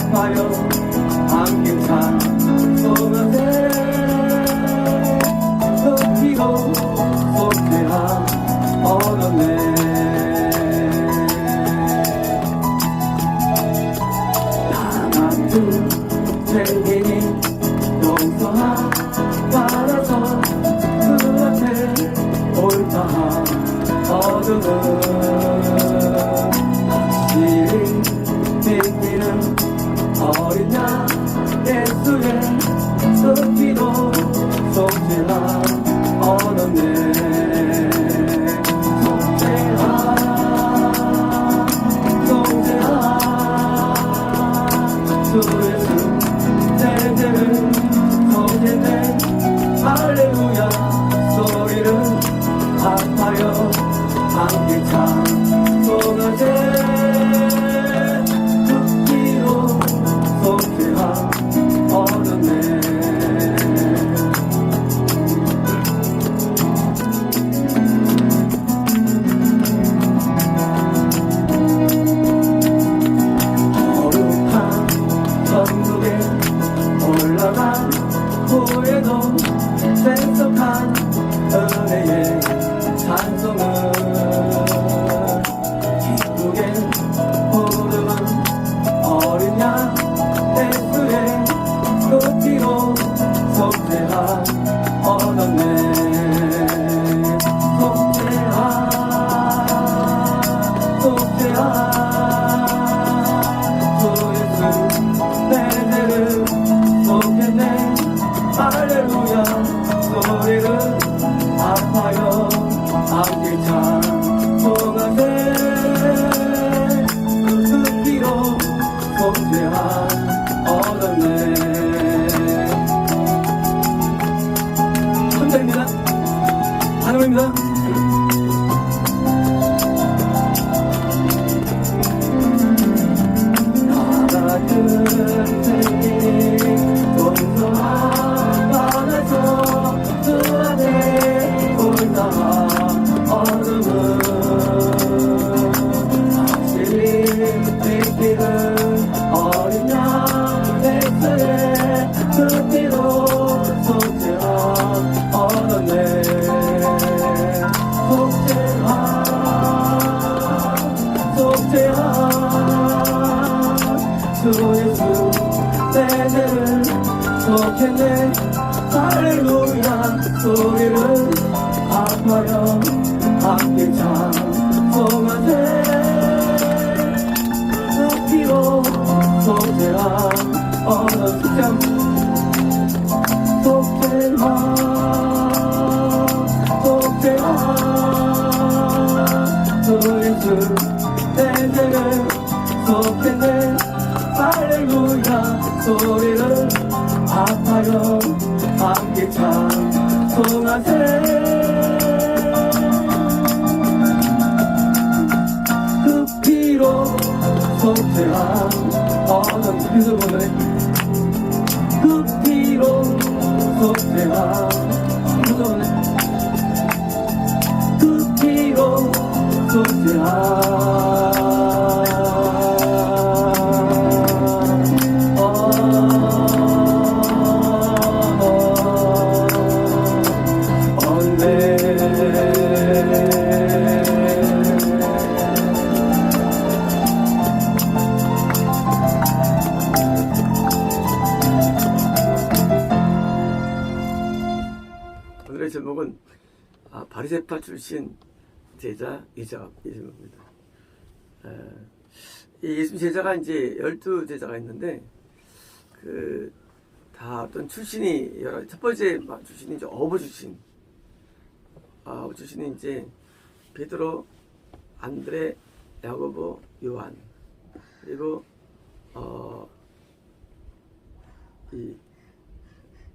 아파요 안개찬 소나새 흙기로 속죄함 얻었네. 나 같은 죄인이 용서함 받아서 그 앞에 옳다함 얻으는 확실히 믿기는 어린 양 예수의 그 피로 속죄함 얻었네. 속죄함 속죄함 주 예수 내 죄를 속죄네. 할렐루야 소리를 아파요 안개찬 소나새 흙기로 속죄함 얻었네. 거룩한 천국에 올라간 후에도 생석한 은혜의 찬송은 기쁘게 부르는 어린 양 예수의 그 피로 속죄함 얻었네. 속죄함 속죄함 주 예수 내 죄를 속했네. 할렐루야 소리를 아파요 안개찬 소나새 그 피로 속죄함 얻었네. 감사합니다. 환영합니다. 나 같은 죄인이 용서함 받아서 그 안에 옳다함 얻음은 확실히 믿기는 어린 양 예수의 그 피로 속죄함 얻었네. 속죄함 속죄함 주 예수 내 죄를 속했네. 할렐루야 소리를 아파요 안개찬 소나새 그 피로 속죄함 얻었음. 속죄함 속죄함 주 예수 내 죄를 속했네. 할렐루야 소리를 아파요 안개찬 소나새 그 피로 속죄함 얻은 그분의 그 피로 속죄함 그분의 그 피로 속죄함 오늘의 제목은 바리새파 출신 제자 이자입니다. 이 예수 제자가 이제 12제자가 있는데 다 어떤 출신이 첫 번째 출신이 이제 어부 출신. 어부 출신이 이제 베드로, 안드레, 야고보, 요한 그리고 이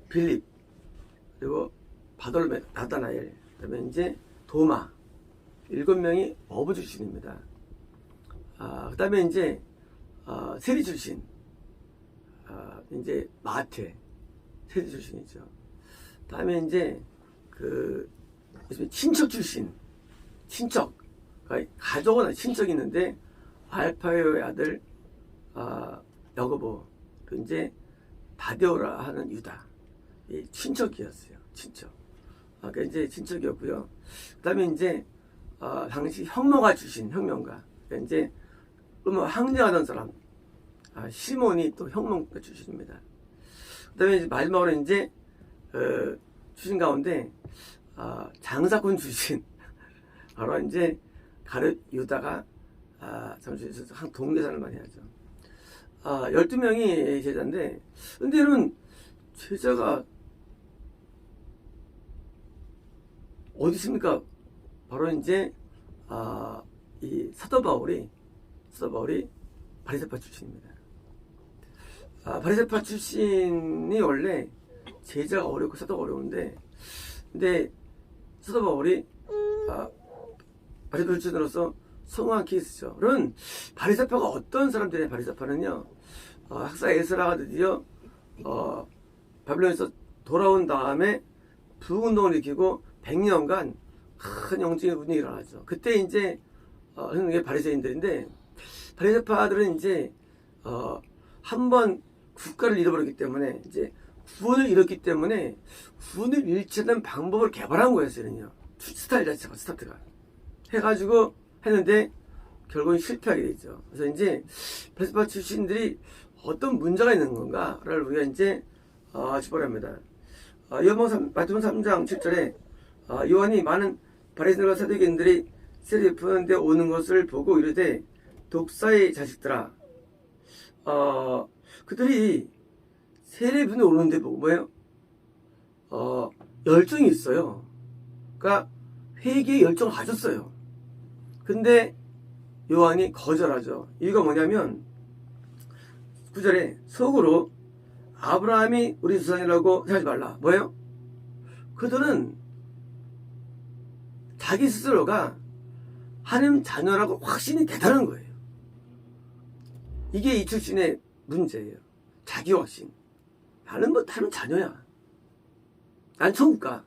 빌립 그리고 바돌메, 나다나엘, 그다음에 이제 도마 7명이 어부 출신입니다. 그다음에 이제 세리 출신, 이제 마태 세리 출신이죠. 그다음에 이제 친척 출신, 친척, 그러니까 가족은 친척이 있는데 알파요의 아들 야고보, 그 이제 다데오라 하는 유다, 이 친척이었어요. 친척. 그 이제 친척이었고요. 그다음에 이제 당시 혁명가 출신 혁명가, 그러니까 이제 항쟁하던 사람, 시몬이 또 혁명가 출신입니다. 그다음에 이제 마지막으로 이제 출신 가운데 장사꾼 출신, 바로 이제 가룟 유다가 잠시 동계산을 많이 하죠. 12명이 제자인데, 근데 이런 제자가 어디 있습니까? 바로 이제 이 사도 바울이 바리새파 출신입니다. 바리새파 출신이 원래 제자가 어렵고 사도가 어려운데, 근데 사도 바울이 바리새파 출신으로서 성공한 케이스죠. 그런 바리새파가 어떤 사람들이냐? 바리새파는요, 학사 에스라가 드디어 바빌론에서 돌아온 다음에 부흥운동을 일으키고 100년간 큰 영적인 운동이 일어나죠. 그때 이제 하는 게 바리새인들인데, 바리새파들은 이제 한번 국가를 잃어버렸기 때문에, 이제 구원을 잃었기 때문에 구원을 잃지 않는 방법을 개발한 거였어요. 스타일 자체가, 스타트가 해가지고 했는데 결국은 실패하게 되죠. 그래서 이제 바리새파 출신들이 어떤 문제가 있는 건가를 우리가 이제 짚어랍니다. 마태복음 3장 7절에 요한이 많은 바리새인들과 사두개인들이 세례 베푸는데 오는 것을 보고 이르되 독사의 자식들아, 그들이 세례 베푸는데 오는데 보고 뭐예요? 열정이 있어요. 그러니까 회개의 열정을 가졌어요. 근데 요한이 거절하죠. 이유가 뭐냐면 9절에 속으로 아브라함이 우리 조상이라고 생각하지 말라. 뭐예요? 그들은 자기 스스로가 하나님 자녀라고 확신이 대단한 거예요. 이게 이 출신의 문제예요. 자기 확신. 나는 다른 자녀야. 난 천국 가.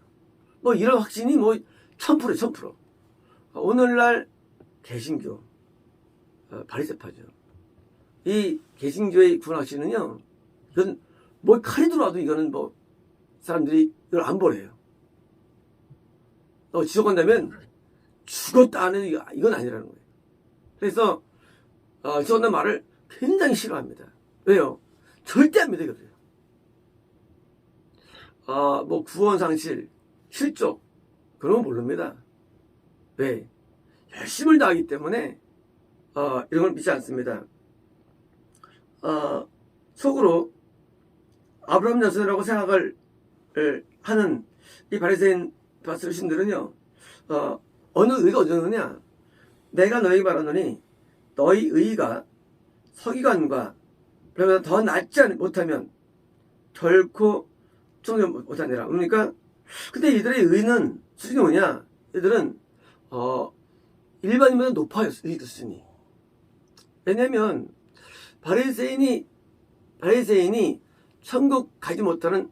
이런 확신이 1000%. 오늘날 개신교, 바리새파죠. 이 개신교의 구원 확신은요, 이건 칼이 들어와도 이거는 사람들이 이걸 안 버려요. 지옥 간다면 죽었다 하는 이건 아니라는 거예요. 그래서 지옥 간다는 말을 굉장히 싫어합니다. 왜요? 절대 안 믿어요. 구원 상실, 실족, 그런 건 모릅니다. 왜? 열심을 다하기 때문에 이런 걸 믿지 않습니다. 속으로 아브라함 자손이라고 생각을 하는 이 바리새인 바리새인들은요, 어느 의가 어디느냐? 내가 너희에게 말하노니 너희 의가 서기관과 그러면 더 낫지 못하면 결코 청정 못하니라. 그러니까 근데 이들의 의는 수준이 뭐냐? 이들은 일반인보다 높아요. 의 수준이. 왜냐면 바리새인이 천국 가지 못하는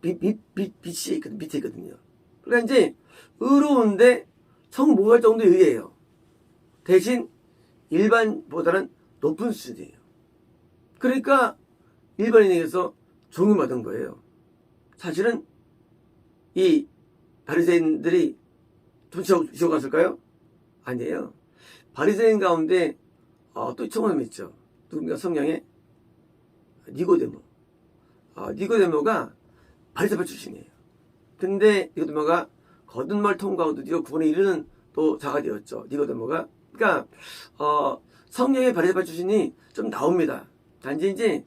빛이 밑에 있거든요. 그러니까 이제 의로운데 천국 못 갈 정도의 의예요. 대신 일반보다는 높은 수준이에요. 그러니까 일반인에게서 존경받은 거예요. 사실은 이 바리새인들이 지옥 갔을까요? 아니에요. 바리새인 가운데 또 청혼함이 있죠. 누굽니까? 성경에 니고데모. 니고데모가 바리새파 출신이에요. 근데 니고데모가 거듭말 통과하고 드디어 구원에 이르는 또 자가 되었죠. 니고데모가. 그러니까 성경의 바리새파 출신이 좀 나옵니다. 단지 이제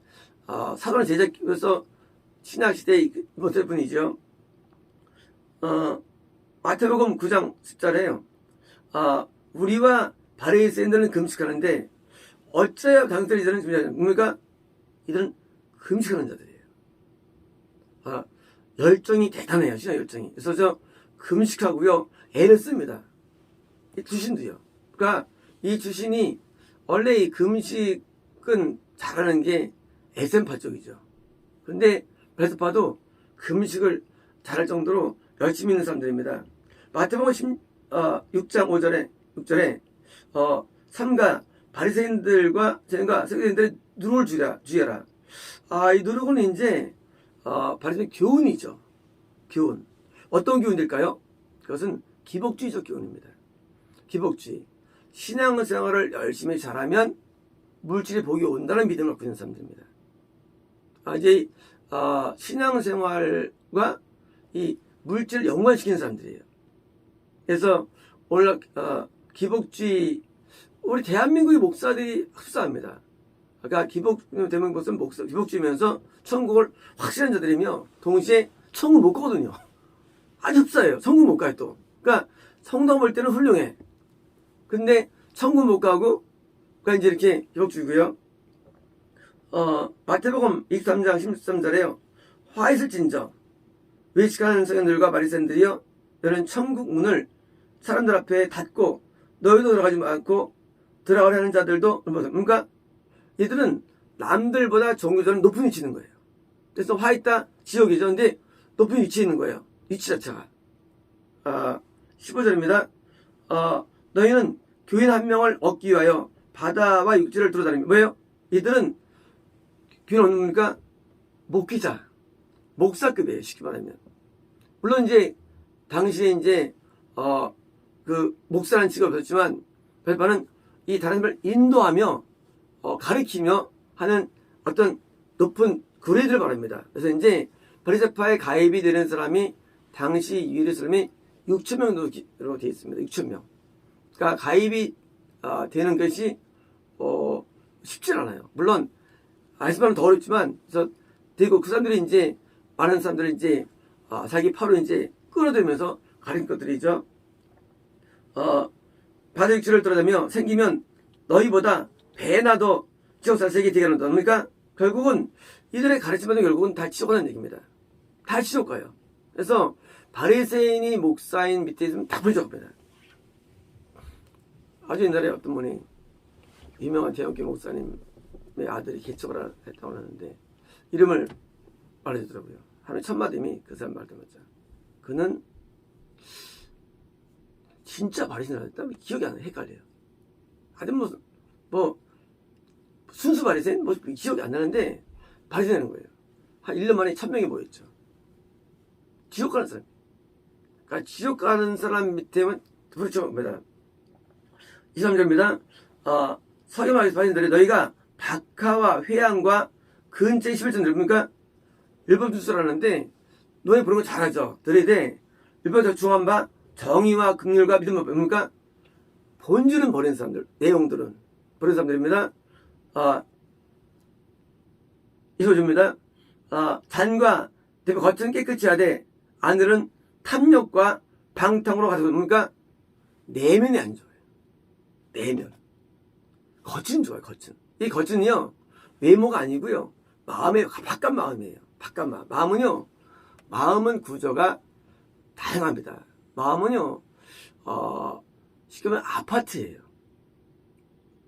사도나 제자로서 신약 시대에 못할 뿐이죠. 마태복음 9장 10절에요. 우리와 바리새인들은 금식하는데 어찌하여 강들이 이들은 준비하냐? 뭡니까? 이들은 금식하는 자들이에요. 열정이 대단해요. 신앙 열정이. 그래서 금식하고요, 애를 씁니다. 이 주신도요. 그러니까 이 주신이 원래 이 금식은 잘하는 게 에센파 쪽이죠. 그런데 바리새파도 금식을 잘할 정도로 열심히 있는 사람들입니다. 마태복음 6장 6절에 삼가 바리새인들과 세계인들의 누룩을 주의하라. 이 누룩은 이제 바리새인 교훈이죠. 교훈. 어떤 교훈일까요? 그것은 기복주의적 교훈입니다. 기복주의. 신앙생활을 열심히 잘하면 물질의 복이 온다는 믿음을 갖고 있는 사람들입니다. 이제 신앙생활과 이 물질을 연관시키는 사람들이에요. 그래서 오늘 기복주의, 우리 대한민국의 목사들이 흡사합니다. 그러니까 대한민국은 기복주의면서 천국을 확신한 자들이며 동시에 천국 못 가거든요. 아주 흡사해요. 천국 못 가요 또. 그러니까 성당 볼 때는 훌륭해. 근데 천국 못 가고, 그러니까 이제 이렇게 기복주의고요. 마태복음 23장 13절에요. 화 있을진저 외식하는 서기관들과 바리새인들이여, 너는 천국 문을 사람들 앞에 닫고 너희도 들어가지 않고 들어가려 하는 자들도, 그러니까 이들은 남들보다 종교적으로 높은 위치에 있는 거예요. 그래서 화 있다 지역이죠. 근데 높은 위치에 있는 거예요. 위치 자체가. 15절입니다. 너희는 교인 한 명을 얻기 위하여 바다와 육지를 돌아다니며, 뭐예요? 이들은 교인 얻습니까? 목회자, 목사급이에요. 쉽게 말하면. 물론 이제 당시에 이제 그 목사라는 직업이 없었지만 별바는 이 다른 사람을 인도하며 가르치며 하는 어떤 높은 그레이드를 말합니다. 그래서 이제 바리새파에 가입이 되는 사람이 당시 유일의 사람이 6천 명으로 되어 있습니다. 6천 명. 그러니까 가입이 되는 것이 쉽지 않아요. 물론 아시면 더 어렵지만, 그래서 되고 그 사람들이 이제 많은 사람들이 이제 자기 파로 이제 끌어들면서 가린 것들이죠. 바다 육지를 돌아다니며 생기면 너희보다 배나 더 지옥사세에게 되게 한다. 그러니까 결국은 이들의 가르침은 결국은 다 지옥 가는 얘기입니다. 다 지옥 가요. 그래서 바리새인이 목사인 밑에 있으면 다 불적합니다. 아주 옛날에 어떤 분이 유명한 대형교 목사님의 아들이 개척을 했다고 하는데 이름을 말해주더라고요. 하루에 첫 마디이 그 사람 말 듣자마자 그는 진짜 바리새인을 했다? 기억이 안 나요. 헷갈려요. 하여튼 뭐 순수 바리새인? 기억이 안 나는데 바리새인인 거예요. 한 1년 만에 1000명이 모였죠. 지옥 가는 사람. 그러니까 지옥 가는 사람 밑에만 부르쳐옵니다. 23절입니다. 서기관 바리새인들이 너희가 박하와 회양과 근처의 11절 그러니까 율법 준수라는데 너희 부르는 거 잘하죠. 들으되 율법에 중한 바 정의와 긍휼과 믿음을 그러니까 본질은 버린 사람들, 내용들은 버린 사람들입니다. 이소주입니다. 잔과 대표 겉은 깨끗이 하되 안들은 탐욕과 방탕으로 가서 그러니까 내면이 안 좋아요. 내면. 겉은 좋아요. 겉은. 이 겉은요 외모가 아니고요 마음의 바깥 마음이에요. 바깥 마음. 마음은 구조가 다양합니다. 마음은요 쉽게 말하면 아파트예요.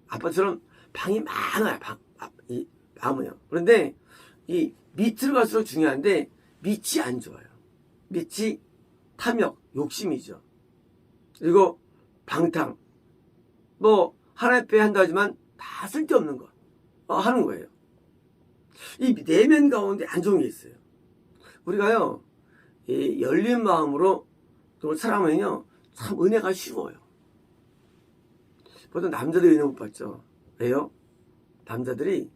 아파트처럼 방이 많아요. 이 마음은요. 그런데 이 밑으로 갈수록 중요한데 밑이 안 좋아요. 밑이 탐욕, 욕심이죠. 그리고 방탕. 하나의 배 한다 하지만 다 쓸데없는 거 하는 거예요. 이 내면 가운데 안 좋은 게 있어요. 우리가요 이 열린 마음으로 그걸 살아가면요 참 은혜가 쉬워요. 보통 남자들이 은혜 못 받죠. 왜요? 남자들이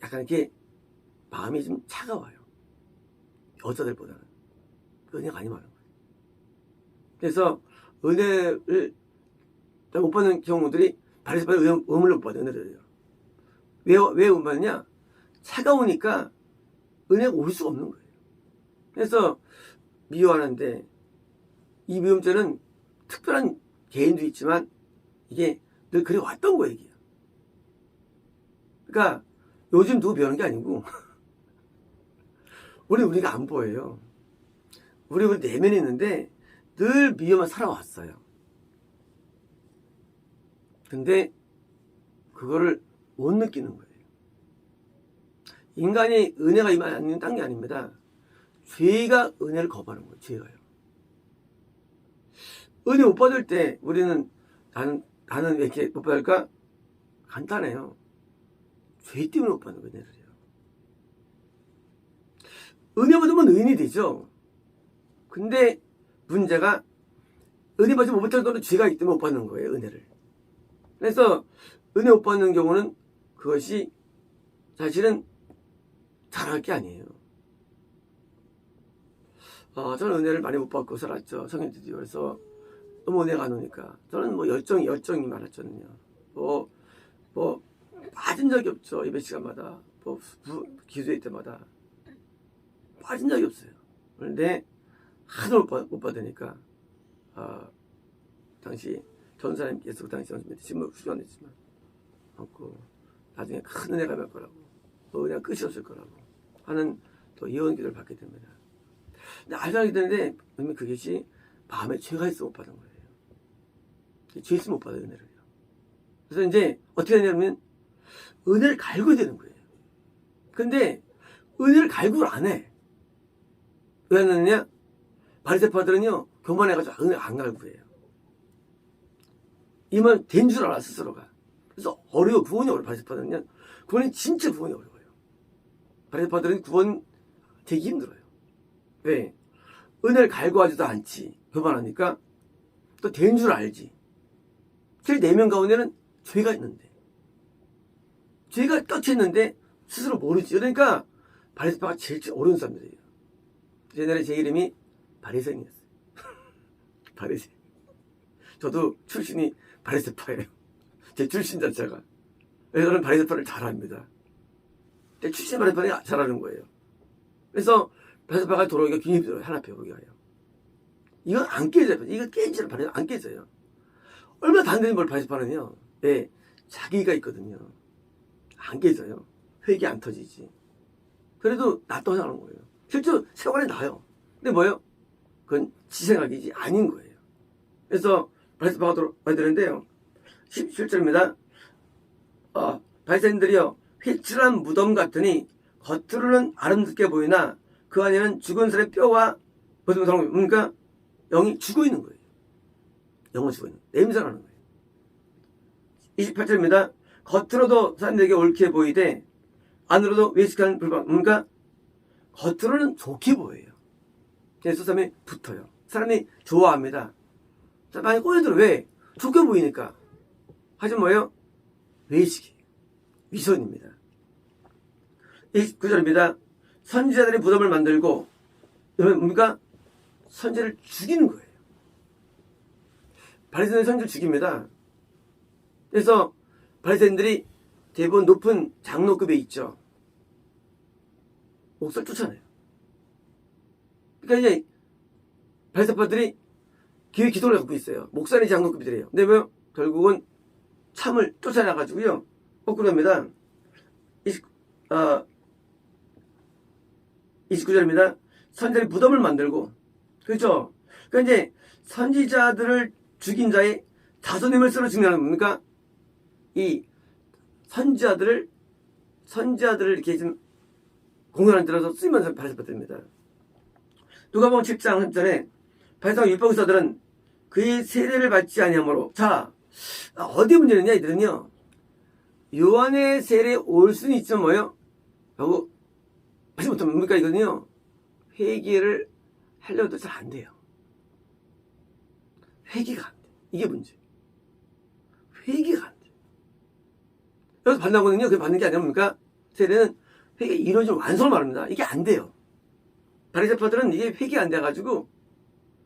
약간 이렇게 마음이 좀 차가워요. 여자들보다는. 은혜가 많이 많은 거예요. 그래서 은혜를 못 받는 경우들이 바리새파는 은혜를 못 받아요. 은혜를요. 왜 못 받느냐? 차가우니까 은혜가 올 수가 없는 거예요. 그래서 미워하는데 이 미움죄는 특별한 개인도 있지만 이게 늘 그래 왔던 거예요. 이게. 그러니까 요즘 누구 배우는 게 아니고 우리가 안 보여요. 우리 내면에 있는데 늘 미워만 살아왔어요. 근데 그거를 못 느끼는 거예요. 인간이 은혜가 임하는 딴 게 아닙니다. 죄가 은혜를 거부하는 거예요. 죄가요. 은혜 못 받을 때 우리는 나는 왜 이렇게 못 받을까? 간단해요. 죄 때문에 못 받는 거예요. 은혜를요. 은혜 받으면 의인이 되죠. 근데 문제가 은혜 받지 못하는 거는 죄가 있기 때문에 못 받는 거예요. 은혜를. 그래서 은혜 못 받는 경우는 그것이 사실은 잘할 게 아니에요. 저는 은혜를 많이 못 받고 살았죠. 성인들이. 그래서 너무 은혜가 안 오니까. 저는 뭐 열정이 많았잖아요. 빠진 적이 없죠. 예배 시간마다. 기도회 때마다. 빠진 적이 없어요. 그런데 하도 못 받으니까, 당시 전사님께서 그 당시 전사님한테 신문을 수전했지만, 나중에 큰 은혜가 될 거라고, 은혜가 끝이 없을 거라고 하는 또 예언 기도를 받게 됩니다. 근데 알게 되는데, 그것이 마음에 죄가 있어 못 받은 거예요. 죄 있으면 못 받아요, 은혜를요. 그래서 이제 어떻게 되냐면, 은혜를 갈구해야 되는 거예요. 근데, 은혜를 갈구를 안 해. 왜 안 하느냐? 바리새파들은요, 교만해가지고 은혜 안 갈구해요. 이만 된 줄 알아, 스스로가. 그래서 어려워, 구원이 어려워, 바리새파들은요. 구원이 진짜 구원이 어려워요. 바리새파들은 구원 되기 힘들어요. 왜? 은혜를 갈구하지도 않지. 교만하니까. 또 된 줄 알지. 제일 내면 가운데는 죄가 있는데. 죄가 껴쳐 있는데 스스로 모르지. 그러니까 바리새파가 제일 어려운 사람들이에요. 옛날에 제 이름이 바리새인이었어요. 바리새인. 저도 출신이 바리새파예요. 제 출신 자체가. 그래서 저는 바리새파를 잘 압니다. 제 출신 바리새파를 잘하는 거예요. 그래서 바리새파가 돌아오기가 굉장히 힘들어요. 하나 배우기가요. 이건 안 깨져요. 이거 깨지는 바리새파 안 깨져요. 얼마나 단단히 뭘 바리새파는요. 네, 자기가 있거든요. 안 깨져요. 회개 안 터지지. 그래도 낫다고 생각하는 거예요. 실제로 세월이 나요. 근데 뭐예요? 그건 지 생각이지 아닌 거예요. 그래서 바리새파가 들어와야 되는데요. 17절입니다. 바리새인들이여 휘칠한 무덤 같으니 겉으로는 아름답게 보이나 그 안에는 죽은 사람의 뼈와 무슨 뭡니까? 영이 죽어 있는 거예요. 영은 죽어 있는 거예요. 냄새 나는 거예요. 28절입니다. 겉으로도 사람들에게 옳게 보이되 안으로도 외식하는 불방. 그러니까 겉으로는 좋게 보여요. 그래서 사람이 붙어요. 사람이 좋아합니다. 많이 꼬여들어. 왜? 좋게 보이니까. 하지만 뭐예요? 외식이에요. 위선입니다. 29절입니다. 선지자들이 무덤을 만들고 뭡니까? 선지를 죽이는 거예요. 바리새인들이 선지를 죽입니다. 그래서 바리새인들이 대부분 높은 장로급에 있죠. 목사를 쫓아내요. 그러니까 이제 바리새파들이 기도를 갖고 있어요. 목사는 장로급이래요. 근데 왜 결국은 참을 쫓아내가지고요. 거꾸로 합니다. 29절입니다. 선지자들이 무덤을 만들고, 그렇죠? 그러니까 이제 선지자들을 죽인 자의 자손임을 쓰러 죽는다는 겁니까? 이 선지자들을 이렇게 좀 공연을 들어서 쓰이면서 바리새파들입니다. 누가복음 7장 3절에 바리새파 율법교사들은 그의 세례를 받지 아니하므로. 자, 어디 문제느냐 이들은요. 요한의 세례에 올 수는 있지만 뭐예요? 라고 하지 못하면 뭡니까 이거는요. 회개를 하려도 잘 안 돼요. 회개가 안 돼. 이게 문제. 회개가 안 돼. 여기서 받는 거는요. 그게 받는 게 아니라 뭡니까? 세례는 회개 이루어진 완성을 말합니다. 이게 안 돼요. 바리새파들은 이게 회개 안 돼가지고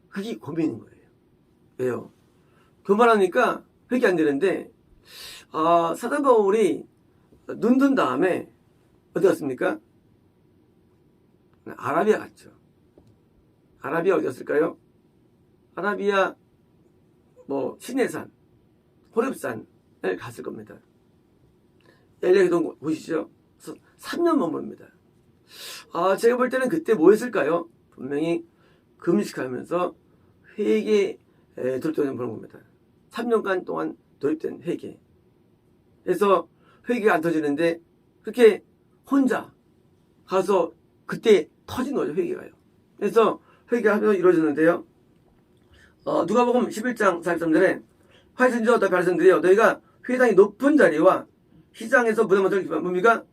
그게 고민인 거예요. 왜요? 교만하니까 회개 안 되는데 사도 바울이 눈 뜬 다음에 어디 갔습니까? 아라비아 갔죠. 아라비아 어디 갔을까요? 아라비아 시내산, 호렙산을 갔을 겁니다. 엘리야기도 보시죠. 3년 머뭅니다. 제가 볼 때는 그때 뭐 했을까요? 분명히 금식하면서 회개에 돌입된 보는 겁니다. 3년간 동안 돌입된 회개. 그래서 회개가 안 터지는데 그렇게 혼자 가서 그때 터진 거죠, 회개가요. 그래서 회개가 이루어졌는데요. 누가복음 11장 43절에 바리새인들이여 너희가 회당의 높은 자리와 시장에서 보다 못할 기반 뭡니까?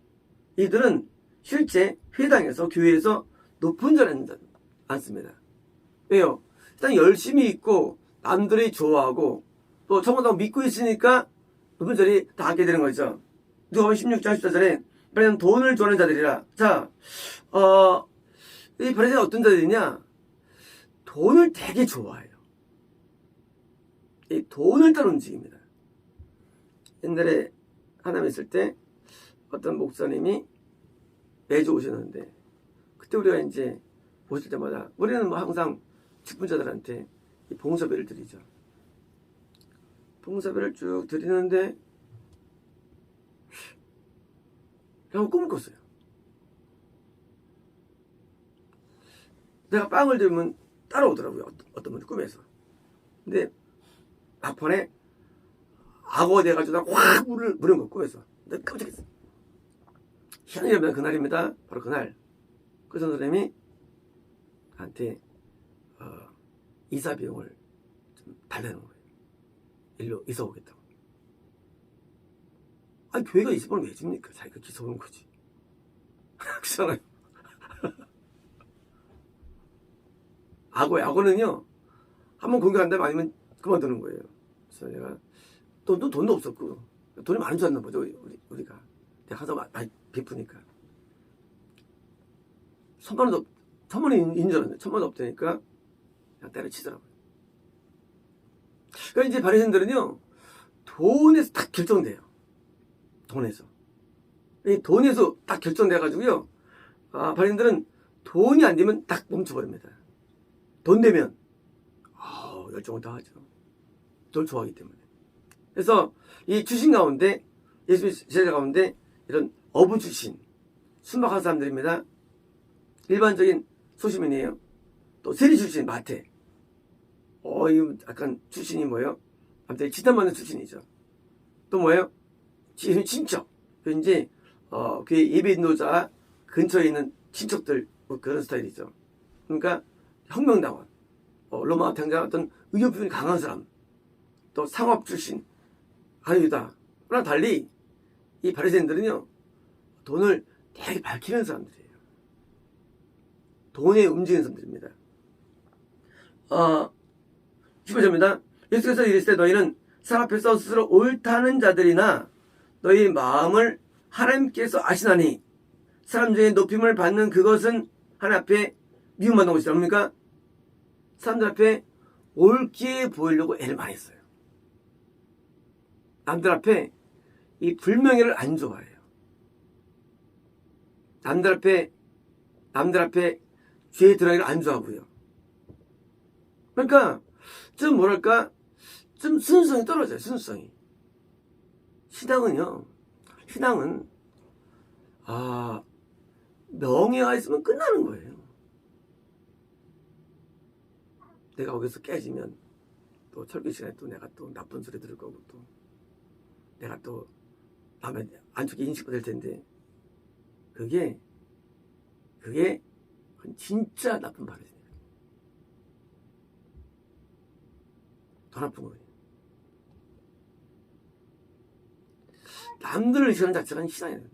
이들은 실제 회당에서 교회에서 높은 자리에 앉습니다. 왜요? 일단 열심히 있고 남들이 좋아하고 또 정말 믿고 있으니까 높은 자리에 다 앉게 되는 거죠. 누가복음 16장 14절에 바리새인은 돈을 좋아하는 자들이라. 자, 이 바리새인은 어떤 자들이냐? 돈을 되게 좋아해요. 이 돈을 따라 움직입니다. 옛날에 하나님 있을 때 어떤 목사님이 매주 오셨는데 그때 우리가 이제 오실 때마다 우리는 뭐 항상 직분자들한테 이 봉사배를 드리죠. 봉사배를 쭉 드리는데 그냥 꿈을 꿨어요. 내가 빵을 들면 따라오더라고요. 어떤 분이 꿈에서. 근데 막판에 악어가 돼가지고 확 물은 거 꿈에서. 내가 깜짝했어. 희한이라면 그날입니다. 바로 그날. 그 선생님이 한테 이사 비용을 좀 달라는 거예요. 일로 이사 오겠다고. 아니 교회가 이사 비용을 왜 줍니까? 자기가 기사 오는 거지. 그렇잖아요. 악어는요 한번 공격한다면 아니면 그만두는 거예요. 그래서 내가 돈도 없었고 돈이 많은 줄 알았나 보죠. 우리가 내가 항상 많이 베푸니까 1000만원이 있는 줄 알았는데 1000만원 없다니까 그냥 때려치더라고요. 그러니까 이제 바리새인들은요 돈에서 딱 결정돼요. 돈에서 딱 결정돼가지고요. 바리새인들은 돈이 안 되면 딱 멈춰버립니다. 돈 되면 열정을 다 하죠. 돈 좋아하기 때문에. 그래서 이 출신 가운데 예수님의 제자 가운데 이런 어부 출신 순박한 사람들입니다. 일반적인 소시민이에요. 또 세리 출신 마태. 이거 약간 출신이 뭐예요? 아무튼 지탄받는 출신이죠. 또 뭐예요? 친척. 이제 그 예배 인도자 근처에 있는 친척들 뭐 그런 스타일이죠. 그러니까 혁명당원, 로마 당장 어떤 의협부분이 강한 사람, 또 상업 출신, 아유다. 그러나 달리 이 바리새인들은요 돈을 되게 밝히는 사람들이에요. 돈에 움직이는 사람들입니다. 15절입니다. 예수께서 이르시되 너희는 사람 앞에서 스스로 옳다는 자들이나 너희 마음을 하나님께서 아시나니 사람 중에 높임을 받는 그것은 하나님 앞에 미움받는 것이다. 뭡니까? 사람들 앞에 옳게 보이려고 애를 많이 써요. 남들 앞에 이 불명예를 안 좋아해요. 남들 앞에 죄에 드러나기를 안 좋아하고요. 그러니까 좀 뭐랄까 좀 순수성이 떨어져요. 순수성이. 신앙은 명예가 있으면 끝나는 거예요. 내가 거기서 깨지면 또 철기 시간에 또 내가 또 나쁜 소리 들을 거고 또 내가 또 남의 안 좋게 인식받을 텐데 그게 진짜 나쁜 바람이에요. 더 나쁜 거예요. 남들을 의식하는 자체가 신앙이에요.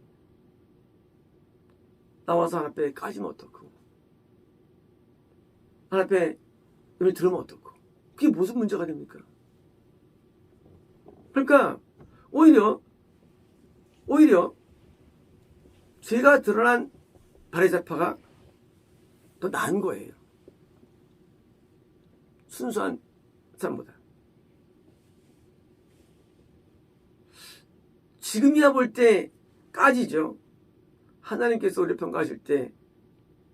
나와서 하나 앞에 까지면 어떡고 하나 앞에 눈을 들으면 어떡고 그게 무슨 문제가 됩니까? 그러니까 오히려 죄가 드러난 바리새파가 더 나은 거예요. 순수한 사람보다. 지금이야 볼 때 까지죠. 하나님께서 우리를 평가하실 때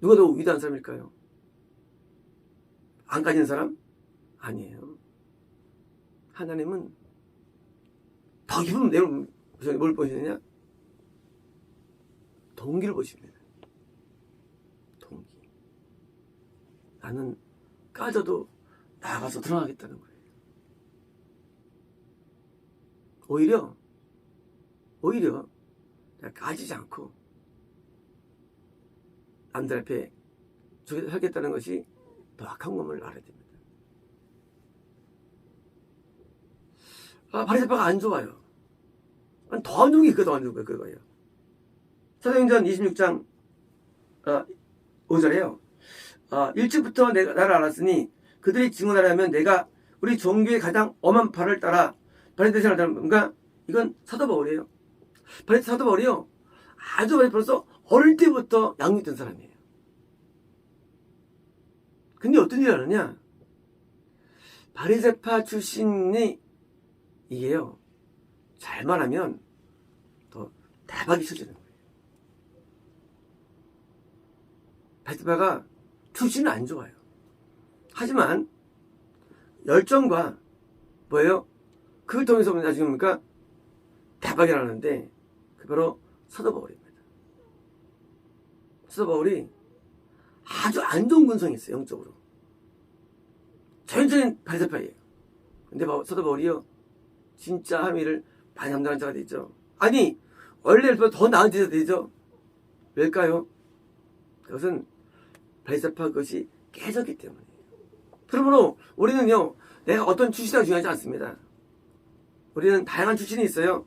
누가 더 위대한 사람일까요? 안 까진 사람? 아니에요. 하나님은 더 깊은 내용 뭘 보시느냐? 동기를 보십니다. 동기. 나는 까져도 나가서 드러나겠다는 거예요. 오히려 내가 까지지 않고 남들 앞에 하겠다는 것이 더 악한 것을 알아야 됩니다. 바리새파가 안 좋아요. 더 안 좋은 게 있거든. 더 안 좋은 거 그거예요. 사도행전 26장 5절에요. 일찍부터 내가 나를 알았으니 그들이 증언하려면 내가 우리 종교의 가장 엄한 발을 따라 바리새인을 따라 뭔가 이건 사도 바울이에요. 사도 바울이요. 아주 벌써 어릴 때부터 양육된 사람이에요. 근데 어떤 일을 하느냐? 바리새파 출신이 이게요. 잘만 하면 더 대박이 쳐지는 거예요. 바리새파가 출신은 안 좋아요. 하지만 열정과 뭐예요? 그걸 통해서 나중에 뭡니까? 대박이 나는데 그 바로 사도 바울입니다. 사도 바울이 아주 안 좋은 근성이 있어요. 영적으로. 전형적인 바리새파예요. 근데 사도 바울이요. 진짜 하나님 일을 많이 감당한 자가 되죠. 아니 원래보다 더 나은 자가 되죠. 왜일까요? 그것은 바리새파 그것이 깨졌기 때문이에요. 그러므로 우리는요. 내가 어떤 출신이 중요하지 않습니다. 우리는 다양한 출신이 있어요.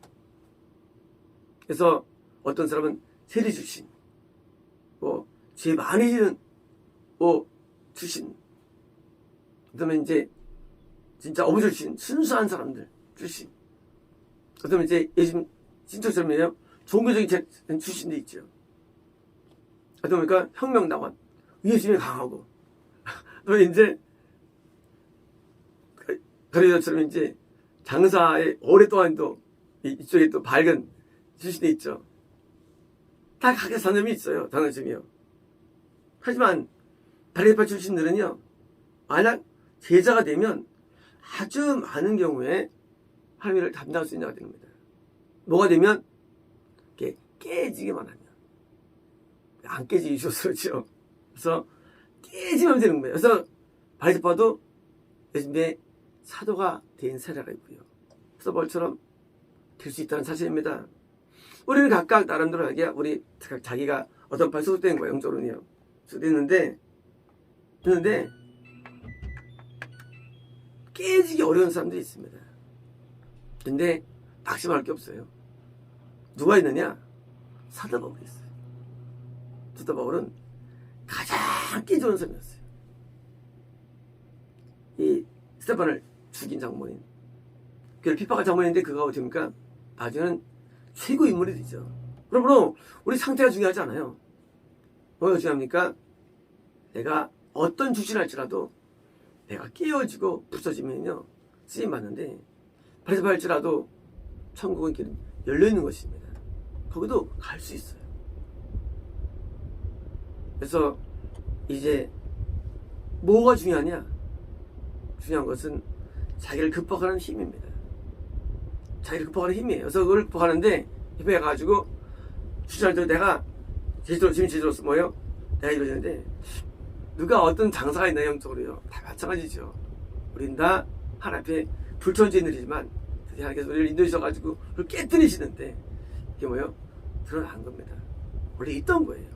그래서 어떤 사람은 세리 출신, 죄 많이 지는 출신, 그다음에 이제 진짜 어부 출신, 순수한 사람들 출신, 그다음에 이제 예수님 신처처럼이에요. 종교적인 출신도 있죠. 그다음에 그러니까 혁명당원, 예수님이 강하고, 또 이제 가리사처럼 이제 장사에 오랫동안 또 이쪽에 또 밝은 출신이 있죠. 다 각각 단점이 있어요. 단점이요. 하지만 바리새파 출신들은요. 만약 제자가 되면 아주 많은 경우에 하나님을 담당할 수 있는 자가 됩니다. 뭐가 되면 이렇게 깨지기만 하면 안 깨지기 좋죠. 그래서 깨지면 되는 거예요. 그래서 바리새파도 예수님의 사도가 된 사례가 있고요. 사도 바울처럼 될 수 있다는 사실입니다. 우리는 각각 나름대로 하기야 우리 자기가 어떤 발 소속된 거예요. 영적으로는요. 소속됐는데 깨지기 어려운 사람들이 있습니다. 근데 낙심할 게 없어요. 누가 있느냐? 사도 바울이 있어요. 사도 바울은 가장 깨지 어려운 사람이었어요. 이 스테반을 죽인 장본인, 그를 핍박한 장본인인데 그가 어떻습니까? 나중에는 최고 인물이 되죠. 그러므로 우리 상태가 중요하지 않아요. 뭐가 중요합니까? 내가 어떤 출신을 할지라도 내가 깨어지고 부서지면요 쓰임 받는데 바리새파 할지라도 천국은 길은 열려 있는 것입니다. 거기도 갈 수 있어요. 그래서 이제 뭐가 중요하냐? 중요한 것은 자기를 극복하는 힘입니다. 자기를 극복하는 힘이에요. 그래서 그걸 극복하는데 힘이 가지고 주장할 때 내가 지금 제주로서 뭐예요? 내가 이러는데 누가 어떤 장사가 있나 영적으로요? 다 마찬가지죠. 우린 다 하나님 앞에 불천지인들이지만 하나님께서 우리를 인도하셔가지고 그걸 깨뜨리시는데 이게 뭐예요? 드러난 겁니다. 원래 있던 거예요.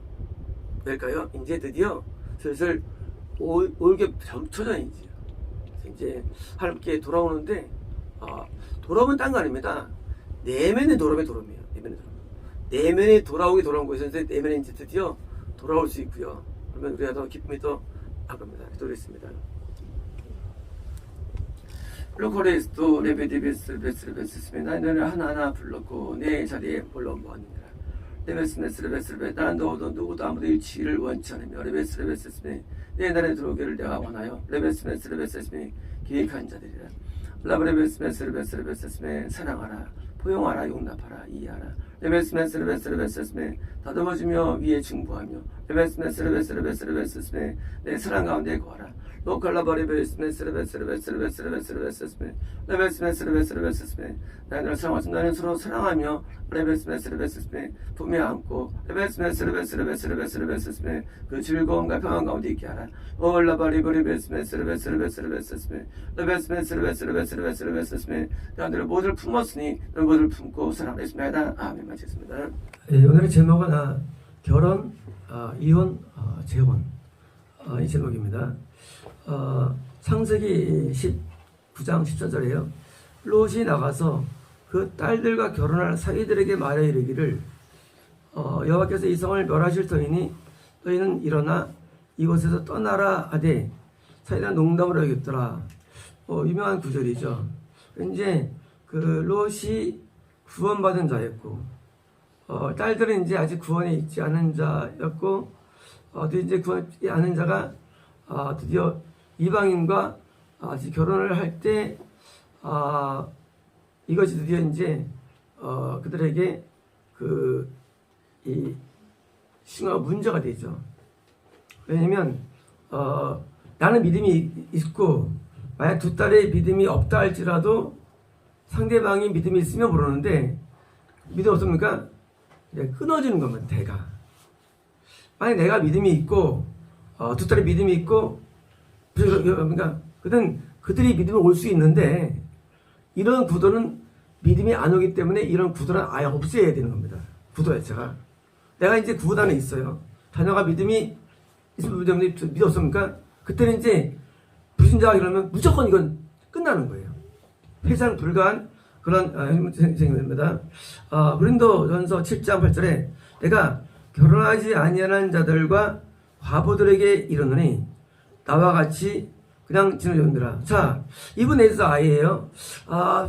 왜일까요? 이제 드디어 슬슬 올게 점초전이지요. 이제 하나님께 돌아오는데 돌아오면 딴 거 아닙니다. 내면의 돌아오면 돌아오면 내면에 돌아오게 돌아온 곳에서 내면에 이제 드디어 돌아올 수 있고요. 그러면 우리가 더 기쁨이 더 나갑니다. 기도하겠습니다. 로코레스도 레베디베스베스베스베스베 너를 하나하나 불렀고 내 자리에 불러 모았느니라. 레베스베스베스베 나는 누구도 아무도 일치를 원치 않으며 레베스베스베스베 내 나라에 들어오기를 내가 원하여 레베스베스베스베 계획한 자들이라. 라브레베스베스베스베스베 사랑하라 포용하라 용납하라 이해하라. 레베스베스베스베스베 다듬어주며 위에 증보하며 레베스베스베스베스베 내 사랑 가운데 거하라. 로컬라버레베스베스베스베스베스베스베스베 레베스베스베스베스베 나를 사랑하신 나는 서로 사랑하며 레베스베스베스베 품에 안고 레베스베스베스베스베스베스베 그 즐거움과 평안 가운데 있게 하라. 올라바리버리베스베스베스베스베스베 레베스베스베스베스베스베 나를 모두를 품었으니 너를 모두를 품고 사랑하겠습니다. 아멘. 마치겠습니다. 오늘의 제목은 결혼, 이혼, 재혼 이 제목입니다. 창세기 19장 14절에요. 롯이 나가서 그 딸들과 결혼할 사위들에게 말해 이르기를 여호와께서 이 성을 멸하실 터이니 너희는 일어나 이곳에서 떠나라 하되 사위가 농담으로 여겼더라. 유명한 구절이죠. 이제 그 롯이 구원받은 자였고 딸들은 이제 아직 구원에 있지 않은 자였고 이제 구원에 있지 않은 자가 드디어 이방인과 아직 결혼을 할 때 이것이 드디어 이제 그들에게 이 심한 문제가 되죠. 왜냐면 나는 믿음이 있고 만약 두 딸의 믿음이 없다 할지라도 상대방이 믿음이 있으면 모르는데 믿음 없습니까? 끊어지는 겁니다. 대가. 만약 내가 믿음이 있고 두 딸의 믿음이 있고 그러니까 그들이 믿음이 올 수 있는데 이런 구도는 믿음이 안 오기 때문에 이런 구도는 아예 없애야 되는 겁니다. 구도 자체가. 내가 이제 구도 안에 있어요. 자녀가 믿음이 있으면 믿음 없습니까? 그때는 이제 불신자가 이러면 무조건 이건 끝나는 거예요. 회상 불가한 그런 행동입니다. 고린도전서 7장 8절에 내가 결혼하지 아니하는 자들과 과부들에게 이르노니 나와 같이 그냥 지내려느라. 자, 이분 에스아이예요.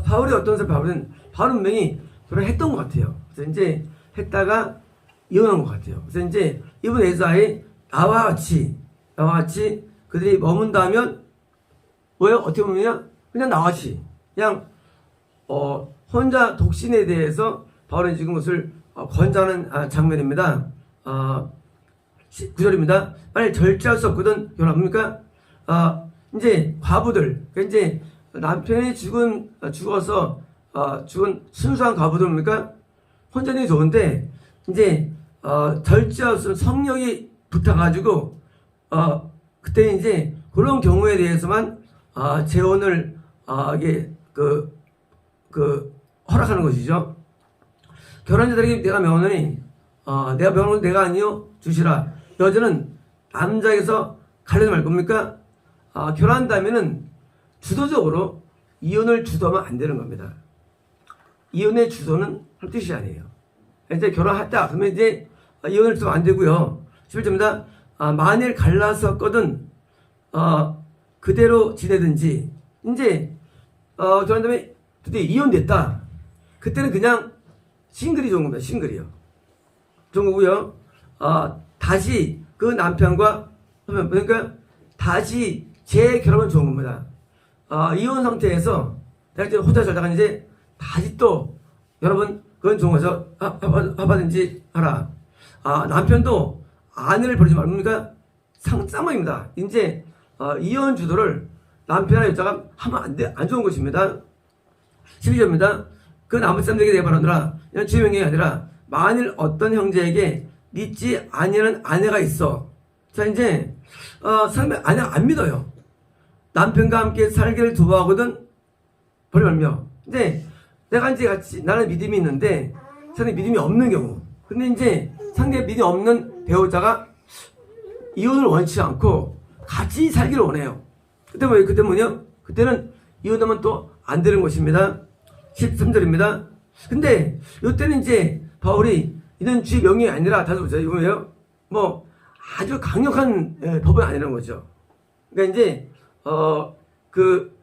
바울이 어떤 사람? 바울은 분명히 결혼했던 것 같아요. 그래서 이제 했다가 이혼한 것 같아요. 그래서 이제 이분 에스아이 나와 같이 그들이 머문다면 뭐예요? 어떻게 보면 그냥 나와 같이 그냥 혼자 독신에 대해서 바울은 지금 그것을 권장하는 장면입니다. 9절입니다. 만약 절제할 수 없거든 결혼합니까? 이제 과부들, 이제 남편이 죽어서 죽은 순수한 과부들입니까? 혼자는 좋은데 이제 절제할 수 없는 성령이 붙어가지고 그때 이제 그런 경우에 대해서만 재혼을 이게 허락하는 것이죠. 결혼자들에게 내가 명하노니 내가 명하는 내가 아니요 주시라. 여자는 남자에게서 갈려지 말 겁니까? 결혼한다면은 주도적으로 이혼을 주도하면 안 되는 겁니다. 이혼의 주도는 할 뜻이 아니에요. 이제 결혼했다 그러면 이제 이혼을 주도하면 안 되고요. 11절입니다. 만일 갈라섰거든 그대로 지내든지 이제 결혼한 다음에 드디어 이혼됐다. 그때는 그냥 싱글이 좋은 겁니다. 싱글이요. 좋은 거고요. 다시 그 남편과 그러니까 다시 재결혼은 좋은 겁니다. 이혼 상태에서 내가 이제 혼자 살다가 이제 다시 또 여러분 그건 좋은 거죠. 하든지 하라. 남편도 아내를 버리지 말입니까? 쌍방입니다. 이제 이혼 주도를 남편이나 여자가 하면 안 좋은 것입니다. 12절입니다. 그 나머지 사람들에게 내가 말하노라. 이런 주의 명령이 아니라 만일 어떤 형제에게 믿지 아니하는 아내가 있어. 자 이제 사람이 아내가 안 믿어요. 남편과 함께 살기를 두려워하거든 버리 말며. 근데 내가 이제 같이 나는 믿음이 있는데 상대 믿음이 없는 경우. 근데 이제 상대 믿음이 없는 배우자가 이혼을 원치 않고 같이 살기를 원해요. 그때 뭐요? 그때는 이혼하면 또 안 되는 것입니다. 13절입니다. 근데 이때는 이제 바울이 이런 주의 명령이 아니라 다시 보세요. 이거 뭐예요? 뭐 아주 강력한 법은 아니라는 거죠. 그러니까 이제 그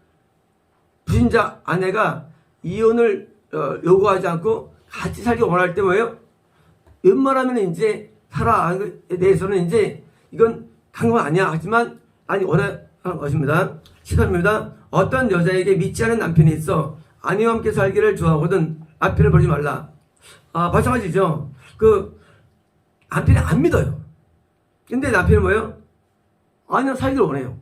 불신자 아내가 이혼을 요구하지 않고 같이 살기 원할 때 뭐예요? 웬만하면 이제 살아에 대해서는 이제 이건 강요가 아니야. 하지만 아니 원하는 것입니다. 13입니다. 어떤 여자에게 믿지 않은 남편이 있어 아내와 함께 살기를 좋아하거든 남편을 버리지 말라. 마찬가지죠. 그 남편이 안 믿어요. 근데 남편은 뭐예요? 아내랑 살기를 원해요.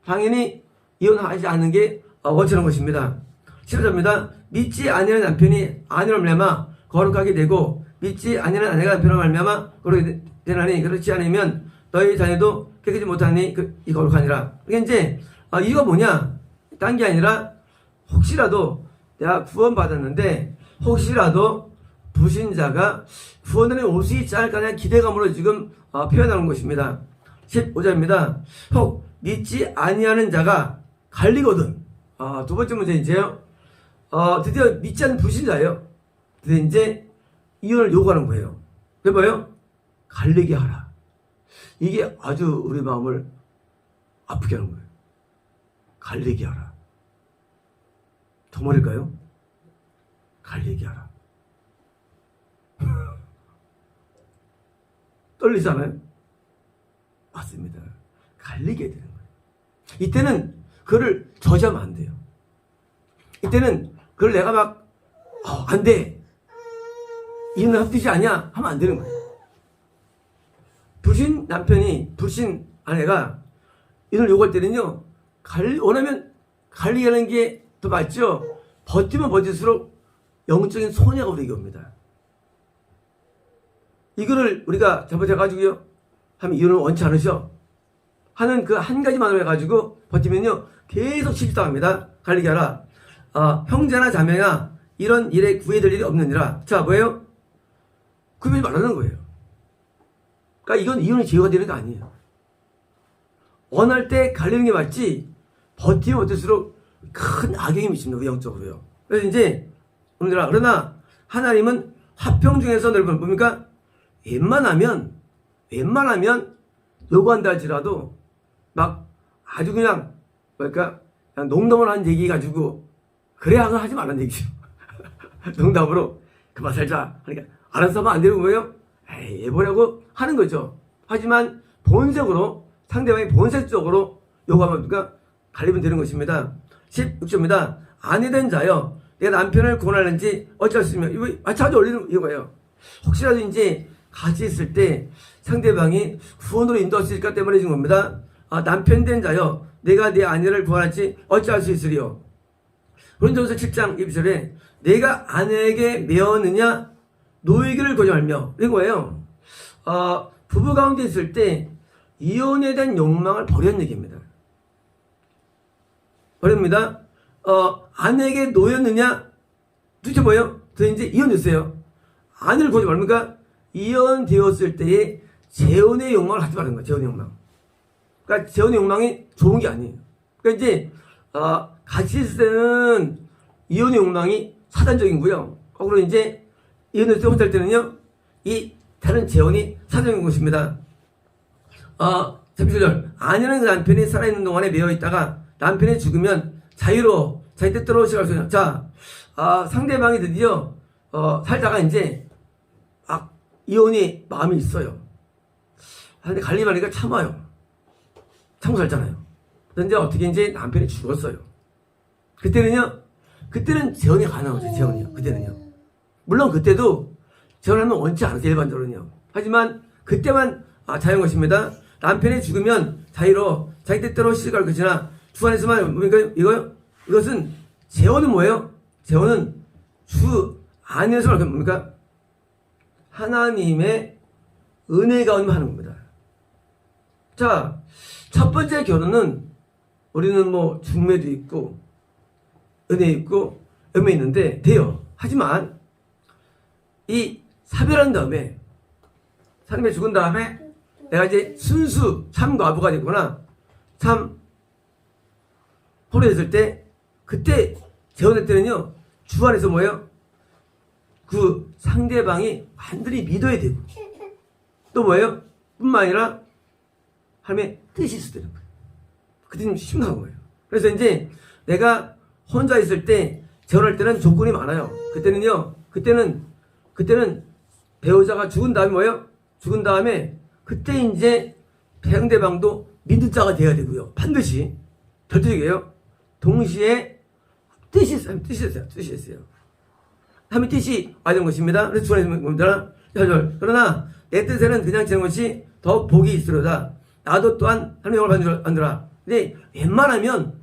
당연히 이혼하지 않는 게 원칙인 것입니다. 15절입니다. 믿지 아니하는 남편이 아내로 말미암아 거룩하게 되고 믿지 아니하는 아내가 남편으로 말미암아 거룩하게 되나니 그렇지 않으면 너희 자녀도 깨끗이 못하니 이 거룩하니라. 이게 이제 이거 뭐냐? 딴 게 아니라 혹시라도 내가 구원받았는데 혹시라도 불신자가 구원에 올 수 있지 않을까 하는 기대감으로 지금 표현하는 것입니다. 15절입니다. 혹 믿지 아니하는 자가 갈리거든. 두 번째 문제인데요. 드디어 믿지 않는 불신자예요. 드디어 이제 이혼을 요구하는 거예요. 그게 뭐예요? 갈리게 하라. 이게 아주 우리 마음을 아프게 하는 거예요. 갈리게 하라. 정말일까요? 갈리게 하라. 떨리잖아요? 맞습니다. 갈리게 되는 거예요. 이때는 그를 저지하면 안 돼요. 이때는 그걸 내가 막 안 돼. 이혼을 한 뜻이 아니야 하면 안 되는 거예요. 불신 남편이 불신 아내가 이혼을 요구할 때는요. 원하면 갈리게 하는 게 더 맞죠. 버티면 버틸수록 영적인 손해가 우리에게 옵니다. 이거를 우리가 잘못해가지고요 하면 이혼을 원치 않으셔 하는 그 한 가지만으로 해가지고 버티면요 계속 실수당합니다. 갈리게 하라. 형제나 자매나 이런 일에 구애될 일이 없느니라. 자, 뭐예요? 구애하지 말라는 거예요. 그러니까 이건 이혼의 기회가 되는 게 아니에요. 원할 때 갈리는 게 맞지 버티면 버틸수록 큰 악영이 미칩니다. 영적으로요. 그래서 이제 그러나 하나님은 화평 중에서 늘 뭡니까? 웬만하면 요구한다 할지라도 막 아주 그냥 그냥 농담을 한 얘기 가지고 그래 하지 말라는 얘기죠. 농담으로 그만 살자 그러니까 알아서 하면 안 되는 거예요. 에이 해보려고 하는 거죠. 하지만 본색으로 상대방이 본색적으로 요구하면 뭡니까? 갈리면 되는 것입니다. 16조입니다. 아내된 자여 내가 남편을 구원하는지 어찌할 수 있으며 이거 마찬가지 올리는 이거예요. 혹시라도 이제 같이 있을 때 상대방이 구원으로 인도할 수 있을까 때문에 해준 겁니다. 남편 된 자여 내가 내 아내를 구원할지 어찌할 수 있으리요. 고린도전서 7장 2절에 내가 아내에게 매었느냐 노예기를 거절하며 이거예요. 부부 가운데 있을 때 이혼에 대한 욕망을 버리는 얘기입니다. 버립니다. 아내에게 놓였느냐? 도대체 뭐예요? 이제 이혼됐어요. 아내를 거절 말입니까? 이혼되었을 때의 재혼의 욕망을 하지 말는 거예요. 재혼의 욕망. 그러니까 재혼의 욕망이 좋은 게 아니에요. 그러니까 이제 같이 있을 때는 이혼의 욕망이 사단적이고요. 거꾸로 이제 이혼했을 때 혼자 할 때는요. 이 다른 재혼이 사단적인 것입니다. 37절 아내는 그 남편이 살아있는 동안에 매어있다가 남편이 죽으면 자유로 자기 뜻대로 시갈 수 있는. 자, 상대방이 드디어 살다가 이제 이혼이 마음이 있어요. 근데 갈리마니까 참아요. 참고 살잖아요. 그런데 어떻게 이제 남편이 죽었어요. 그때는 재혼이 가능하죠. 재혼이요. 그때는요. 물론 그때도 재혼하면 원치 않으세요. 일반적으로는요. 하지만 그때만 자유한 것입니다. 남편이 죽으면 자유로 자기 뜻대로 시집갈 것이나 주 안에서만 뭡니까? 이것은 재혼은 뭐예요? 재혼은 주 안에서 말하는 뭡니까? 하나님의 은혜 가운데 하는 겁니다. 자, 첫 번째 결혼은 우리는 뭐 중매도 있고 은혜 있고 연매 있는데 돼요. 하지만 이 사별한 다음에 사람이 죽은 다음에 내가 이제 순수 참 과부가 됐구나 참 혼외됐을 때 그때 재혼할 때는요 주 안에서 뭐예요? 그 상대방이 완전히 믿어야 되고 또 뭐예요? 뿐만 아니라 하나님의 뜻이 있어야 되는 거예요. 그때 좀 심각한 거예요. 그래서 이제 내가 혼자 있을 때 재혼할 때는 조건이 많아요. 그때는 배우자가 죽은 다음에 뭐예요? 죽은 다음에 그때 이제 상대방도 믿는 자가 돼야 되고요. 반드시 절대적이에요. 동시에 뜻이 있어요. 하나님의 뜻이 와야 되는 것입니다. 그래서 주관에 뭡니다. 그러나 내 뜻에는 그냥 지는 것이 더 복이 있으려다. 나도 또한 하나님의 영을 받으라. 근데 웬만하면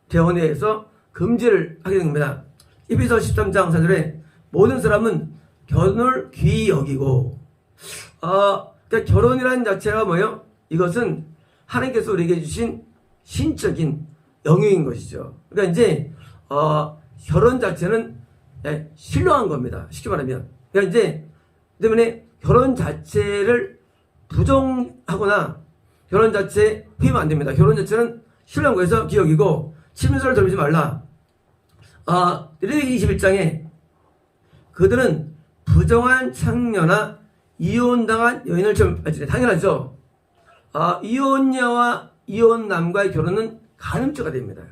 재혼에서 금지를 하게 된 겁니다. 에베소 13장 4절에 모든 사람은 결혼을 귀히 여기고 그러니까 결혼이라는 자체가 뭐예요? 이것은 하나님께서 우리에게 주신 신적인 영역인 것이죠. 그러니까 이제 결혼 자체는 신령한 겁니다. 쉽게 말하면. 그러니까 이제 때문에 결혼 자체를 부정하거나 결혼 자체에 회의하면 안 됩니다. 결혼 자체는 신령한 거에서 기억이고 침소를 돌리지 말라. 레위기 21장에 그들은 부정한 창녀나 이혼당한 여인을 당연하죠. 이혼녀와 이혼남과의 결혼은 간음죄가 됩니다.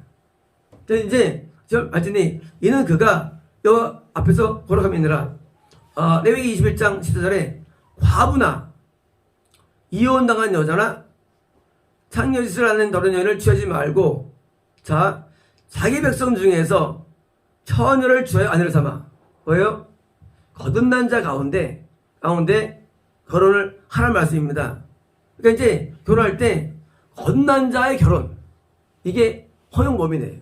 이제 말씀이 이는 그가 여호와 앞에서 거룩함이니라. 레위기 21장 14절에 과부나 이혼당한 여자나 창녀짓을 하는 다른 여인을 취하지 말고 자기 백성 중에서 처녀를 취하여 아내를 삼아 뭐예요? 거듭난 자 가운데 결혼을 하라는 말씀입니다. 그러니까 이제 결혼할 때 거듭난 자의 결혼 이게 허용 범위네요.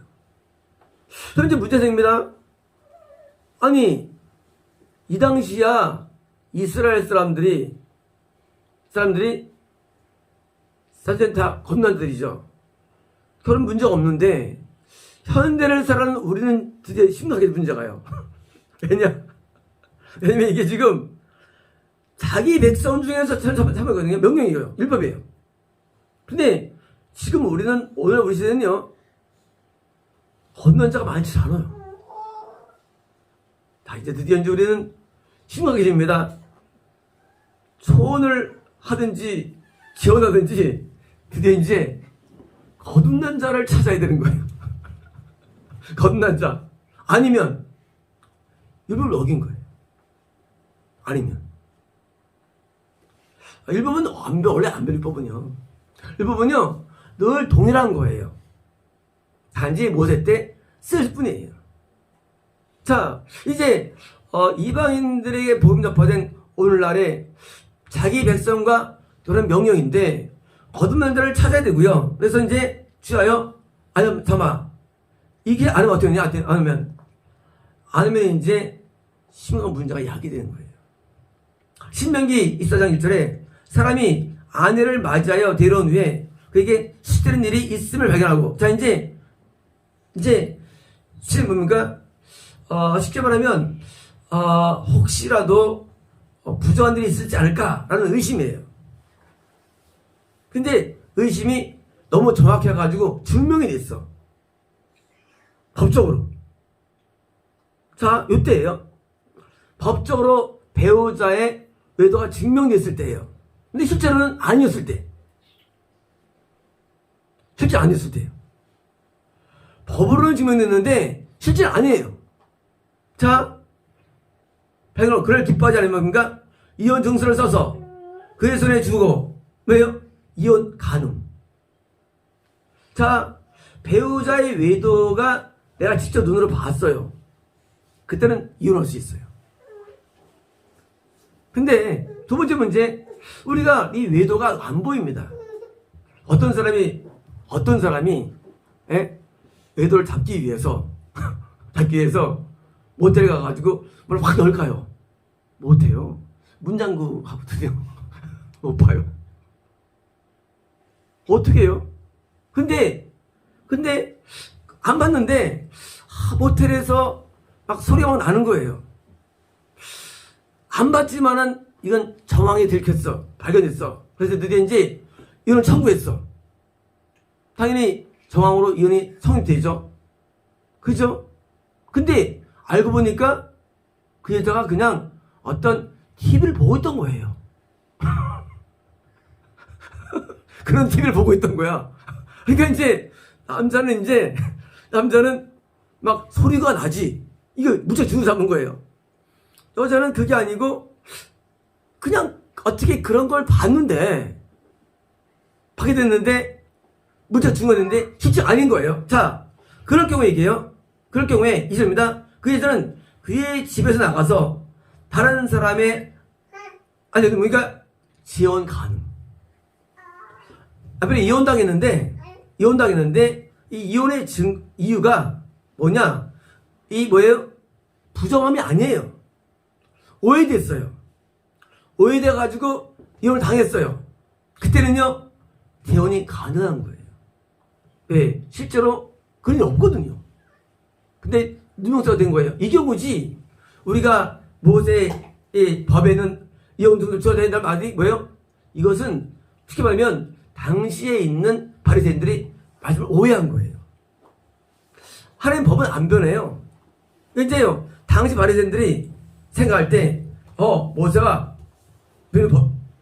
그럼 이제 문제 생깁니다. 아니 이 당시야 이스라엘 사람들이 사실 다 거듭난 자들이죠. 결혼 문제가 없는데 현대를 살아가는 우리는 드디어 심각하게 문제가요. 왜냐면 이게 지금 자기 백성 중에서 참여거든요. 명령이에요. 율법이에요. 근데 지금 오늘 우리 시대는요, 거듭난 자가 많지 않아요. 이제 드디어 이제 우리는 심각하게 됩니다. 초혼을 하든지 지원하든지 드디어 이제 거듭난 자를 찾아야 되는 거예요. 거듭난 자. 아니면 율법을 어긴 거예요. 아니면 율법은 원래 율법은요. 율법은요 늘 동일한 거예요. 단지 모세 때 쓸 뿐이에요. 자, 이제 이방인들에게 복음 전파된 오늘날에 자기 백성과 그런 명령인데 거듭난 자를 찾아야 되고요. 그래서 이제 취하여 잠깐만 이게 안 하면 어떻게 되냐? 안 하면 이제 심각한 문제가 야기되는 거예요. 신명기 24장 1절에 사람이 아내를 맞이하여 데려온 후에 그에게 시되는 일이 있음을 발견하고 자 이제 실은 뭡니까? 쉽게 말하면 혹시라도 부정한 일이 있을지 않을까라는 의심이에요. 근데 의심이 너무 정확해가지고 증명이 됐어. 법적으로. 자, 요때예요. 법적으로 배우자의 외도가 증명됐을 때예요. 근데 실제로는 아니었을 때. 실제 아니었을 때예요. 법으로는 증명됐는데 실제는 아니에요. 자, 백으로 그를 기뻐하지 않으면 그러니까 이혼 증서를 써서 그의 손에 주고 왜요? 이혼 간음. 자, 배우자의 외도가 내가 직접 눈으로 봤어요. 그때는 이혼할 수 있어요. 근데 두 번째 문제, 우리가 이 외도가 안 보입니다. 어떤 사람이 외도를 잡기 위해서 모텔에 가가지고 뭘 확 넣을까요? 못해요. 문장구 하거든요. 못 봐요. 어떻게 해요? 근데 안 봤는데 모텔에서 막 소리가 막 나는 거예요. 안 봤지만은 이건 정황이 들켰어. 발견했어. 그래서 드디어 이제 이혼을 청구했어. 당연히 정황으로 이혼이 성립되죠. 그죠? 근데 알고 보니까 그 여자가 그냥 어떤 TV를 보고 있던 거예요. 그런 TV를 보고 있던 거야. 그러니까 이제 남자는 막 소리가 나지. 이거 무척 주눅 잡는 거예요. 여자는 그게 아니고 그냥 어떻게 그런 걸 봤는데 하게 됐는데 무척 중요했는데 실제 아닌 거예요. 자, 그럴 경우에 얘기해요. 그럴 경우에 이절입니다. 그 여자는 그의 집에서 나가서 다른 사람의 그러니까 지원 가능. 앞에 이혼당했는데 이 이혼의 이유가 뭐냐? 뭐예요? 부정함이 아니에요. 오해됐어요. 오해돼가지고 이혼을 당했어요. 그때는요, 재혼이 가능한 거예요. 왜? 실제로 그런 게 없거든요. 근데 누명자가 된 거예요. 이 경우지, 우리가 모세의 법에는 이혼 등을 줘야 된다는 말이 뭐예요? 이것은 쉽게 말하면 당시에 있는 바리새인들이 말씀을 오해한 거예요. 하나님 법은 안 변해요. 이제요, 당시 바리새인들이 생각할 때, 모세가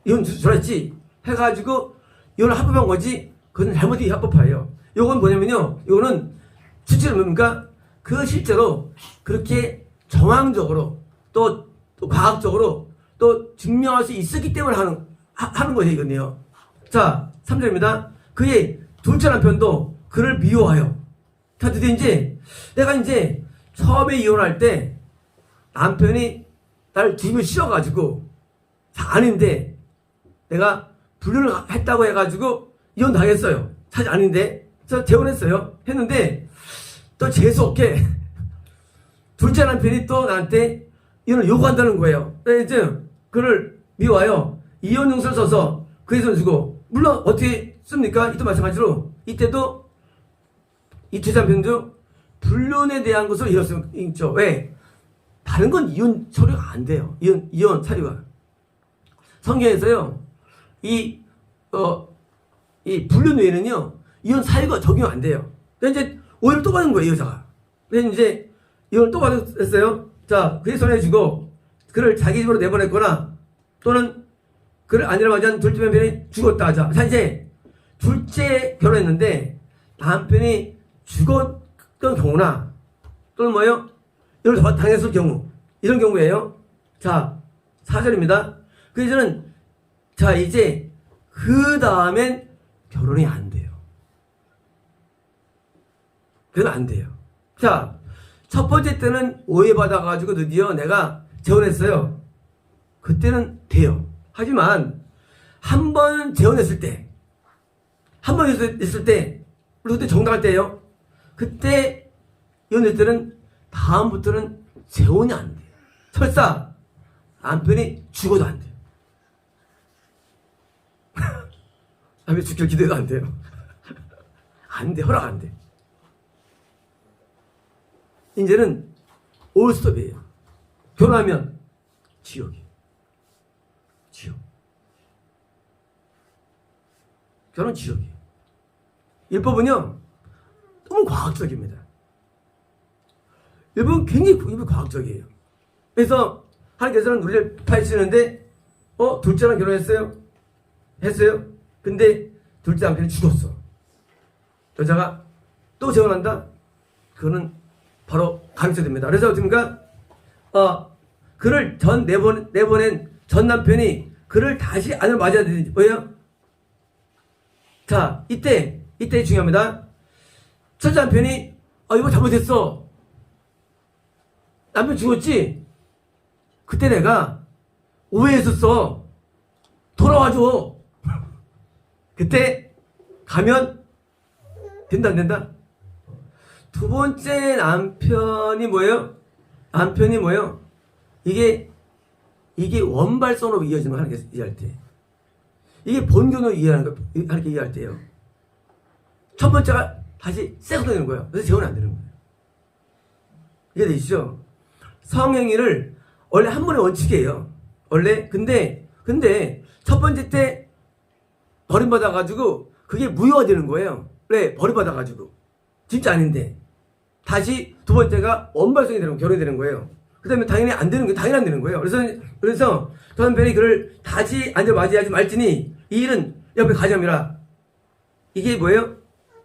이혼 줄였지 해가지고 이혼을 합법한 거지. 그건 잘못이 합법화예요. 요건 뭐냐면요, 요거는 실제로 뭡니까? 그 실제로 그렇게 정황적으로 또 과학적으로 또 증명할 수 있었기 때문에 하는 거예요, 이건요. 자, 3절입니다. 그의 둘째 남편도 그를 미워하여. 자, 드디어 이제 내가 이제 처음에 이혼할 때 남편이 나를 뒤집어 씌워가지고 아닌데 내가 불륜을 했다고 해가지고 이혼 당했어요. 사실 아닌데 저 재혼했어요. 했는데 또 재수없게 둘째 남편이 또 나한테 이혼을 요구한다는 거예요. 그래서 이제 그를 미워하여 이혼 용서를 써서 그의 손을 주고, 물론 어떻게 씁니까? 이때 마찬가지로 이때도 이 둘째 남편도 불륜에 대한 것으로 이뤘죠. 왜? 다른 건 이혼 처리가 안 돼요. 이혼 사유가. 성경에서요, 이 불륜 외에는요, 이혼 사유가 적용 안 돼요. 그래서 이제 오해를 또 받은 거예요, 이 여자가. 그래서 이제 이혼을 또 받았어요. 자, 그의 손에 쥐고 그를 자기 집으로 내보냈거나 또는 그를 아내를 맞이한 둘째 남편이 죽었다 하자. 자, 이제 둘째 결혼했는데 남편이 죽었던 경우나 또는 뭐예요? 이걸 당했을 경우, 이런 경우예요. 자, 4절입니다. 그래서는 자, 이제 그 다음엔 결혼이 안 돼요. 그건 안 돼요. 자, 첫 번째 때는 오해받아가지고 드디어 내가 재혼했어요. 그때는 돼요. 하지만 한 번 재혼했을 때, 한 번 있을 때, 우리 그때 정당할 때예요. 그때 이혼했을 때는 다음부터는 재혼이 안 돼요. 설사 남편이 죽어도 안 돼요. 남편이 죽길 기대도 안 돼요. 안 돼. 허락 안 돼. 이제는 올스톱이에요. 결혼하면 지옥이에요. 지옥. 결혼 지옥이에요. 율법은요, 너무 과학적입니다. 율법은 굉장히 과학적이에요. 그래서 하나님께서는 우리를 파헤치는데, 둘째랑 결혼했어요? 했어요? 근데 둘째 남편이 죽었어. 여자가 또 재혼한다? 그거는 바로 가르쳐줍니다. 그래서 어떻습니까? 그를 내보낸 전 남편이 그를 다시 아내를 맞아야 되는지, 뭐예요? 자, 이때 중요합니다. 첫째 남편이, 이거 잘못했어. 남편 죽었지? 그때 내가 오해했었어. 돌아와줘. 그때 가면 된다, 안 된다? 두 번째 남편이 뭐예요? 이게 원발성으로 이어지는 거 하나님께서 이해할 때. 이게 본교로 이해하는 거, 하나님께 이해할 때예요. 첫 번째가 다시 세고 되는 거예요. 그래서 재혼이 안 되는 거예요. 이해되시죠? 성행위를 원래 한 번의 원칙이에요. 원래. 근데 첫 번째 때 버림받아가지고 그게 무효화되는 거예요. 왜? 버림받아가지고. 진짜 아닌데. 다시 두 번째가 원발성이 되는, 결혼이 되는 거예요. 그 다음에 당연히 안 되는 거예요. 그래서 저 남편이 그를 다시 앉아 맞이하지 말지니 이 일은 옆에 가자미라. 이게 뭐예요?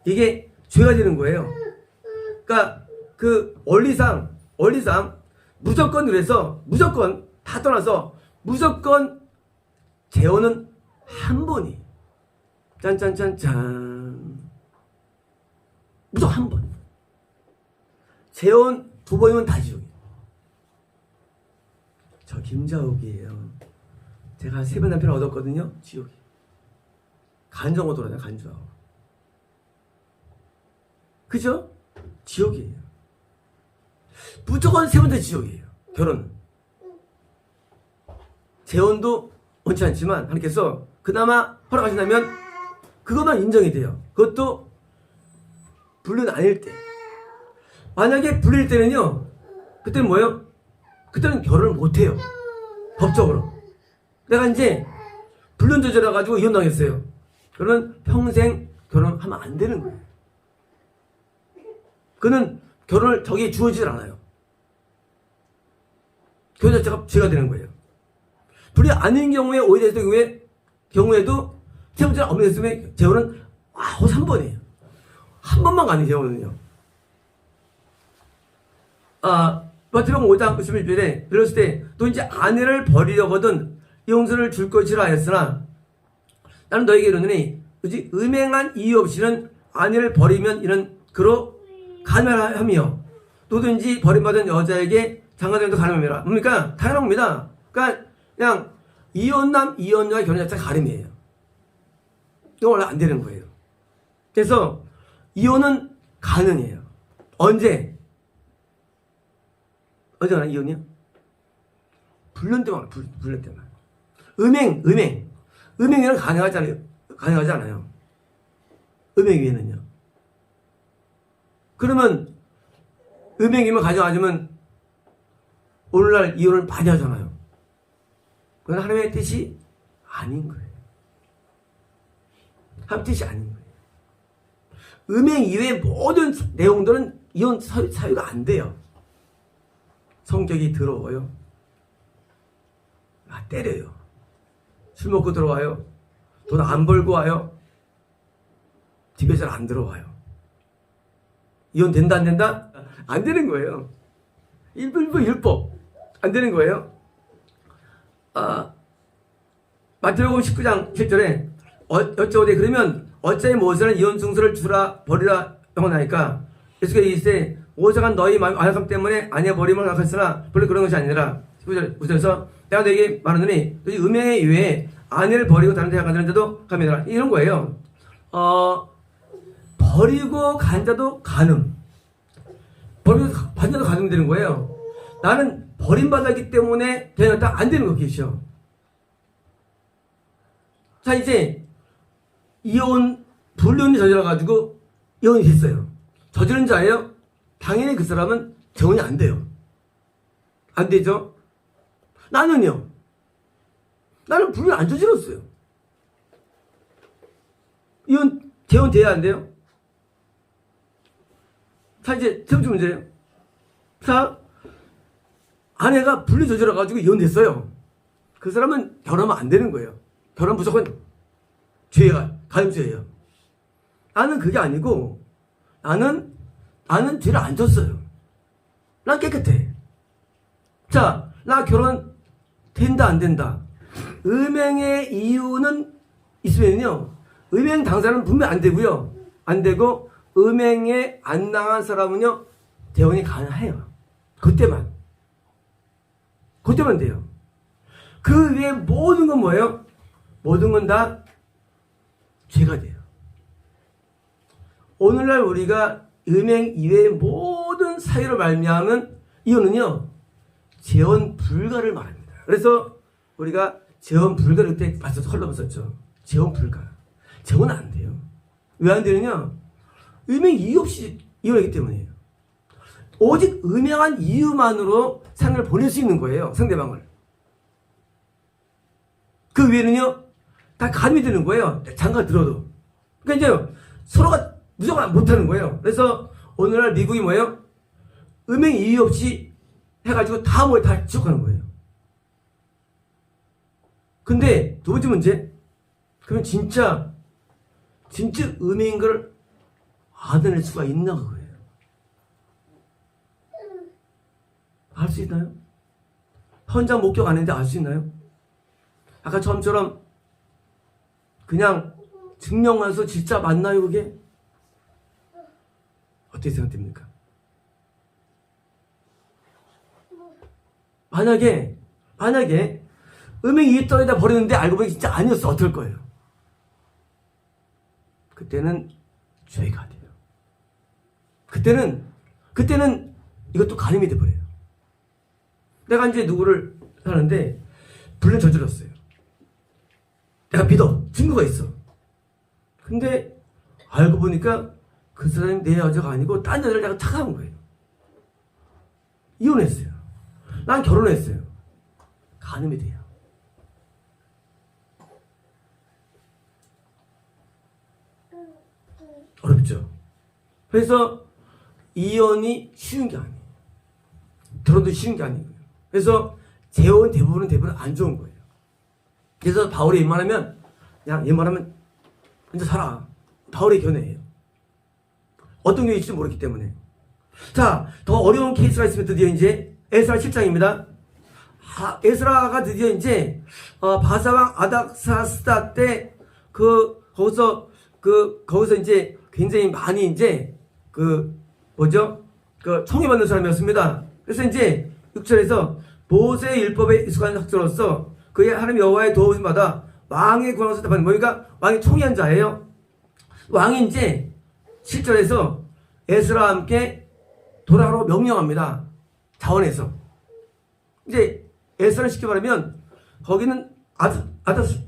이게 죄가 되는 거예요. 그러니까 그 원리상 무조건 그래서 무조건 다 떠나서 무조건 재혼은 한 번이. 짠짠짠짠. 무조건 한 번. 재혼 두 번이면 다 지옥이에요. 저 김자욱이에요. 제가 3번 남편을 얻었거든요. 지옥이에요. 간정으로 돌아다녀요. 간정하고. 그죠? 지옥이에요. 무조건 3번 다 지옥이에요. 결혼. 재혼도 원치 않지만 하나님께서 그나마 허락하신다면 그것만 인정이 돼요. 그것도 불륜 아닐 때. 만약에 불릴 때는요, 그때는 뭐예요? 그때는 결혼을 못해요. 법적으로. 내가 이제 불륜 저질러가지고 이혼당했어요. 그러면 평생 결혼하면 안 되는 거예요. 그는 결혼을 저기 주어지질 않아요. 결혼 자체가 죄가 되는 거예요. 불이 아닌 경우에 오해됐을 경우에도 세 번째는 없는 경우에 재혼은 아우 3번이에요. 한 번만 가는 재혼은요. 마태복음 5장 11절에 들었을 때 또 이제 아내를 버리려거든 용서를 줄 것이라 하였으나 나는 너에게 이르노니 그지 음행한 이유 없이는 아내를 버리면 이는 그로 가면하며 누구든지 버림받은 여자에게 장가되면도 가늠이라. 그러니까 당연한 겁니다. 그러니까 그냥 이혼남 이혼녀의 결혼 자체가 가늠이에요. 이거 원래 안 되는 거예요. 그래서 이혼은 가능해요. 언제 가나 이혼이요? 불륜 때만 불륜 때만. 음행이는 가능하지 않아요. 음행 위에는요. 그러면 음행이면 가정하자면 오늘날 이혼을 많이 하잖아요. 그건 하나님의 뜻이 아닌 거예요. 하나님의 뜻이 아닌 거예요. 음행 이외의 모든 내용들은 이혼 사유가 안 돼요. 성격이 더러워요. 때려요. 술 먹고 들어와요. 돈 안 벌고 와요. 집에 잘 안 들어와요. 이혼 된다 안 된다? 안 되는 거예요. 율법 안 되는 거예요. 마태복음 19장 7절에 여쭤오되 그러면 어찌 모세는 이혼 증서를 주라 버리라 영원하니까 예수께서 이르시되 모세가 너희 완악함 때문에 아내 버림을 허락했으나 본래 그런 것이 아니라 19절에서 내가 너에게 말하노니 너희 음행에 의해 아내를 버리고 다른 데 가는 자도 가면이라 이런 거예요. 버리고 간 자도 가늠. 버리고 간 자도 가늠이 되는 거예요. 나는 버림받았기 때문에 되었다 안 되는 거 계시죠. 자 이제 불륜이 저질러가지고 이혼이 됐어요. 저지른 자예요. 당연히 그 사람은 재혼이 안 돼요. 안 되죠. 나는요. 나는 불륜 안 저질렀어요. 재혼 돼야 안 돼요? 자 이제 첫 번째 문제예요. 자 아내가 불륜 저질러가지고 이혼됐어요. 그 사람은 결혼하면 안 되는 거예요. 결혼 무조건 죄가 가임죄예요. 나는 그게 아니고 나는 죄를 안 졌어요. 난 깨끗해. 자, 나 결혼 된다 안 된다. 음행의 이유는 있으면요. 음행 당사자는 분명 안 되고요. 안 되고 음행에 안 당한 사람은요. 재혼이 가능해요. 그때만 돼요. 그 외에 모든 건 뭐예요? 모든 건 다 죄가 돼요. 오늘날 우리가 음행 이외의 모든 사유로 말미암은 이혼은요. 재혼 불가를 말합니다. 그래서 우리가 재혼 불가를 그때 봤었죠. 컬럼을 썼죠. 재혼 불가. 재혼 안 돼요. 왜 안 되느냐? 음행 이유 없이 이혼하기 때문이에요. 오직 음행한 이유만으로 상을 보낼 수 있는 거예요. 상대방을. 그 위에는요. 다 가늠이 되는 거예요. 장가 들어도. 그러니까 이제 서로가 무조건 못하는 거예요. 그래서 오늘날 미국이 뭐예요? 음행 이유 없이 해가지고 다 지적하는 거예요. 근데 두 번째 문제. 그러면 진짜 음행인 걸 알아낼 수가 있나 그거예요. 알 수 있나요? 현장 목격 안 했는데 알 수 있나요? 아까 처음처럼 그냥 증명해서 진짜 맞나요 그게? 어떻게 생각됩니까? 만약에 음행이 있더라도 버리는데 알고 보니 진짜 아니었어. 어떨 거예요? 그때는 죄가 돼요. 그때는 이것도 가늠이 돼버려요. 내가 이제 누구를 하는데 불륜 저질렀어요. 내가 믿어. 증거가 있어. 근데 알고 보니까 그 사람이 내 여자가 아니고 딴 여자를 내가 착각한 거예요. 이혼했어요. 난 결혼했어요. 가늠이 돼요. 어렵죠. 그래서 이혼이 쉬운 게 아니에요. 결혼도 쉬운 게 아니고요. 그래서 재혼 대부분은 안 좋은 거예요. 그래서 바울이 웬만하면 그냥 웬만하면 혼자 살아. 바울의 견해예요. 어떤 경우에 있을지 모르기 때문에. 자, 더 어려운 케이스가 있으면 드디어 이제 에스라 7장입니다. 에스라가 드디어 이제 바사왕 아닥사스다 때 거기서 이제 굉장히 많이 이제 총애받는 사람이었습니다. 그래서 이제 6절에서 모세의 율법에 익숙한 학자로서 그의 하나님 여호와의 도움을 받아 왕의 권한을 받는 그러니까 왕이 총애한 자예요. 왕이 이제 7절에서 에스라와 함께 돌아가라고 명령합니다. 자원에서. 이제 에스라를 쉽게 말하면 거기는 아닥사스다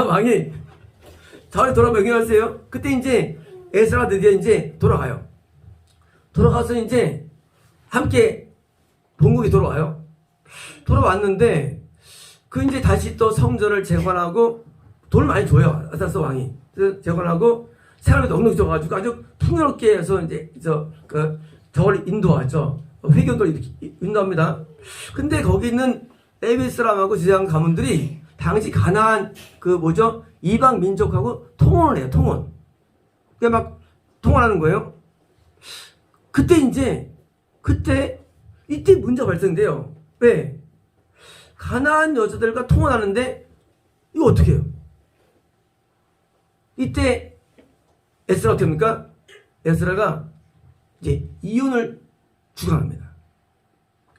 왕이 자원에 돌아가 명령하세요. 그때 이제 에스라가 드디어 이제 돌아가요. 돌아가서 이제 함께 본국에 돌아와요. 돌아왔는데 이제 다시 또 성전을 재건하고 돈을 많이 줘요. 아닥사스 왕이. 그래서 재건하고 사람이 넉넉히 줘가지고 아주 풍요롭게 해서 이제 저걸 인도하죠. 회교도를 인도합니다. 근데 거기 있는 레위 사람하고 제장 가문들이 당시 가나안 이방 민족하고 통혼을 해요. 통혼. 그냥 막 통혼하는 거예요. 이때 문제가 발생돼요. 왜? 가나안 여자들과 통혼하는데 이거 어떻게 해요? 이때 에스라가 어떻게 합니까? 에스라가 이제 이혼을 주관합니다.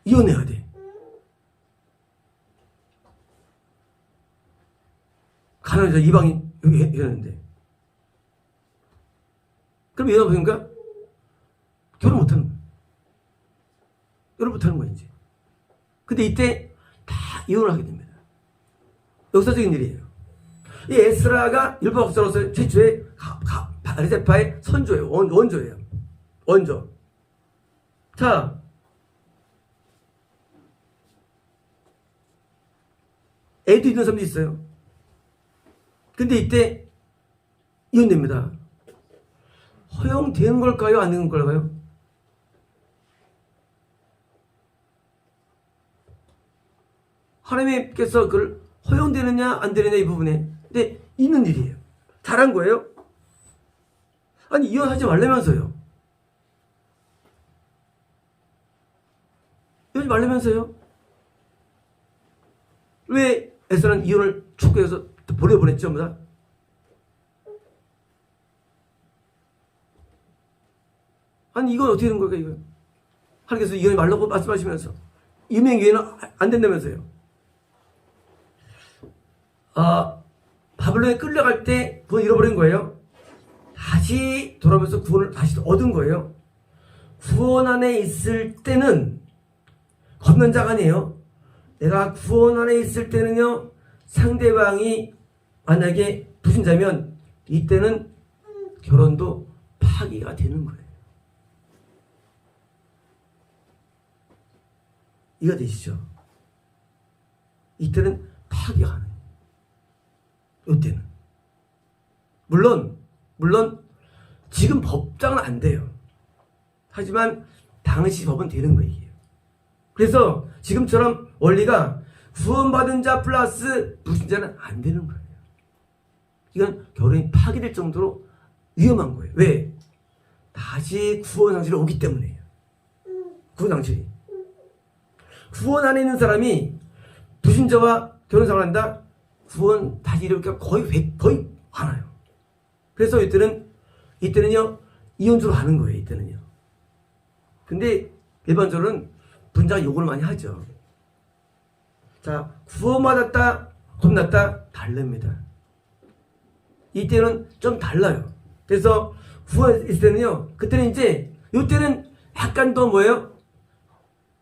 이혼해야 돼. 가나안 여자 이방인 여기 이러는데 그럼 얘가 보니까 결혼 못하는 거야. 결혼 못하는 거야 이제. 근데 이때 다 이혼을 하게 됩니다. 역사적인 일이에요. 이 에스라가 율법학자로서 최초의 바리새파의 선조예요. 원조예요. 원조. 자, 애도 있는 사람도 있어요. 근데 이때 이혼됩니다. 허용되는 걸까요? 안 되는 걸까요? 하나님께서 그걸 허용되느냐 안 되느냐 이 부분에 근데 있는 일이에요. 잘한 거예요? 아니 이혼하지 말라면서요. 이혼하지 말라면서요. 왜 에스라는 이혼을 촉구해서 보내보냈죠? 뭐다? 아니 이건 어떻게 되는 걸까 이거? 하나님께서 이혼하지 말라고 말씀하시면서 유명 이혼은 안 된다면서요. 바벨론에 끌려갈 때 구원 잃어버린 거예요. 다시 돌아오면서 구원을 다시 얻은 거예요. 구원 안에 있을 때는 겁난 자가 아니에요. 내가 구원 안에 있을 때는요, 상대방이 만약에 불신자면 이때는 결혼도 파기가 되는 거예요. 이해가 되시죠? 이때는 파기가 가는 거예요. 이때는. 물론 지금 법장은 안 돼요. 하지만 당시 법은 되는 거예요. 그래서 지금처럼 원리가 구원받은 자 플러스 불신자는 안 되는 거예요. 이건 결혼이 파기될 정도로 위험한 거예요. 왜? 다시 구원 상실이 오기 때문이에요. 구원 상실이. 구원 안에 있는 사람이 불신자와 결혼 생활을 한다? 구원 다시 이렇게 거의 안 와요. 그래서 이때는요, 이혼주로 하는 거예요, 이때는요. 근데 일반적으로는 분자가 요구를 많이 하죠. 자, 구원받았다, 겁났다, 다릅니다. 이때는 좀 달라요. 그래서 구원했을 때는요, 그때는 이제, 요때는 약간 더 뭐예요?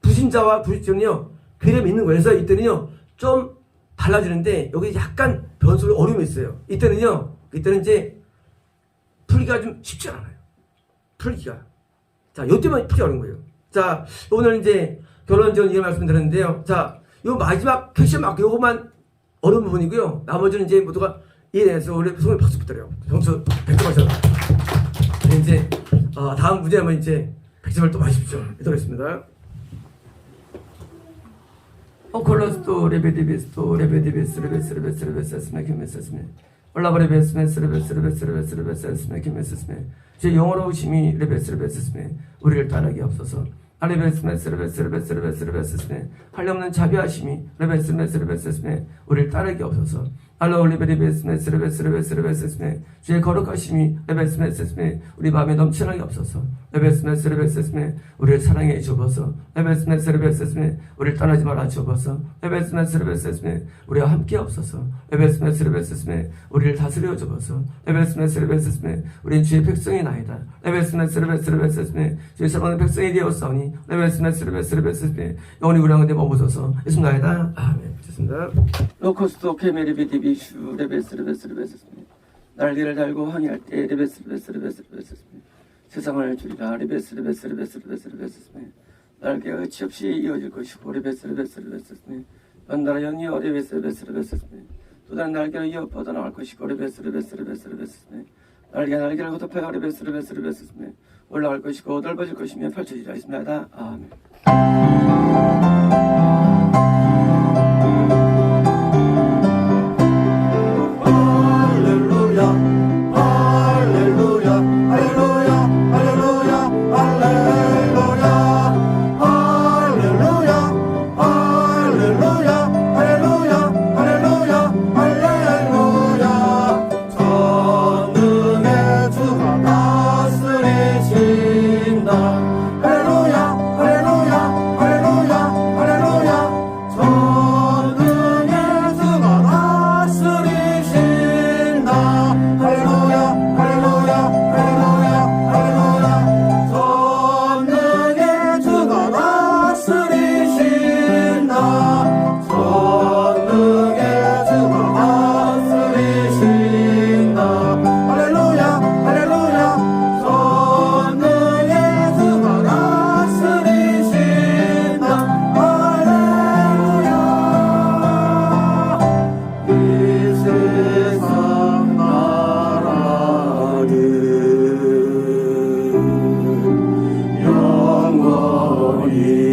불신자와 불신자는요, 괴리가 있는 거예요. 그래서 이때는요, 좀 달라지는데, 여기 약간 변수의 어려움이 있어요. 이때는 이제, 풀기가 좀 쉽지 않아요. 풀기가. 자, 요때만 풀기 어려운 거예요. 자, 오늘 이제 결혼 전 이런 말씀 드렸는데요. 자, 요 마지막 퀘션 마크 요거만 어려운 부분이고요. 나머지는 이제 모두가 이해해서 원래 손에 박수 부탁드려요. 점수 100점 하셔. 이제 다음 문제 하면 이제 100점을 또 마십시오. 하겠습니다. 콜로스토 레베디베스토 레베디베스 레베스 레베스 레베스 에스메 키메스스메 올라버레베스메스 레베스 레베스 레베스 레베스 에스메 키메스스메 제 영어로우심이 레베스 레베스스메 우리를 따르게 없어서 아레베스메스 레베스 레베스 레베스 레베스스메 한량없는 자비하심이 레베스 레베스 레베스스메 우리를 따르게 없어서 알로올리베리베스메스 레베스 레베스 레베스스메 주의 거룩하심이 레베스메스스메 우리 마음에 넘쳐나게 없어서 레베스메스 레베스스메 우리를 사랑해 주옵소서 레베스메스 레베스스메 우리를 떠나지 말아 주옵소서 레베스메스 레베스스메 우리와 함께 없어서 레베스메스 레베스스메 우리를 다스려 주옵소서 레베스메스 레베스스메 우린 주의 백성이 나이다 레베스메스 레베스 레베스스메 주의 사랑하는 백성이 되었사오니 레베스메스 레베스 레베스스메 영원히 우리 가운데 머무소서 예수 나이다 아멘. 좋습니다. 로코스토 케메리비디비슈 레베스 레베스 레베스 날개를 달고 항해할 때 레베스 레베스 레베스 레베스 세상을 줄이라 레베스 레베스 레베스 레베스 레베스 날개가 끝이 없이 이어질 것이고 레베스 레베스 레베스 연달아 연이어 레베스 레베스 레베스 또 다른 날개를 이어 뻗어나갈 것이고 레베스 레베스 레베스 레베스 날개를 거듭하여 레베스 레베스 레베스 올라갈 것이고 넓어질 것이며 펼쳐지라 있습니다. 아멘. 영원히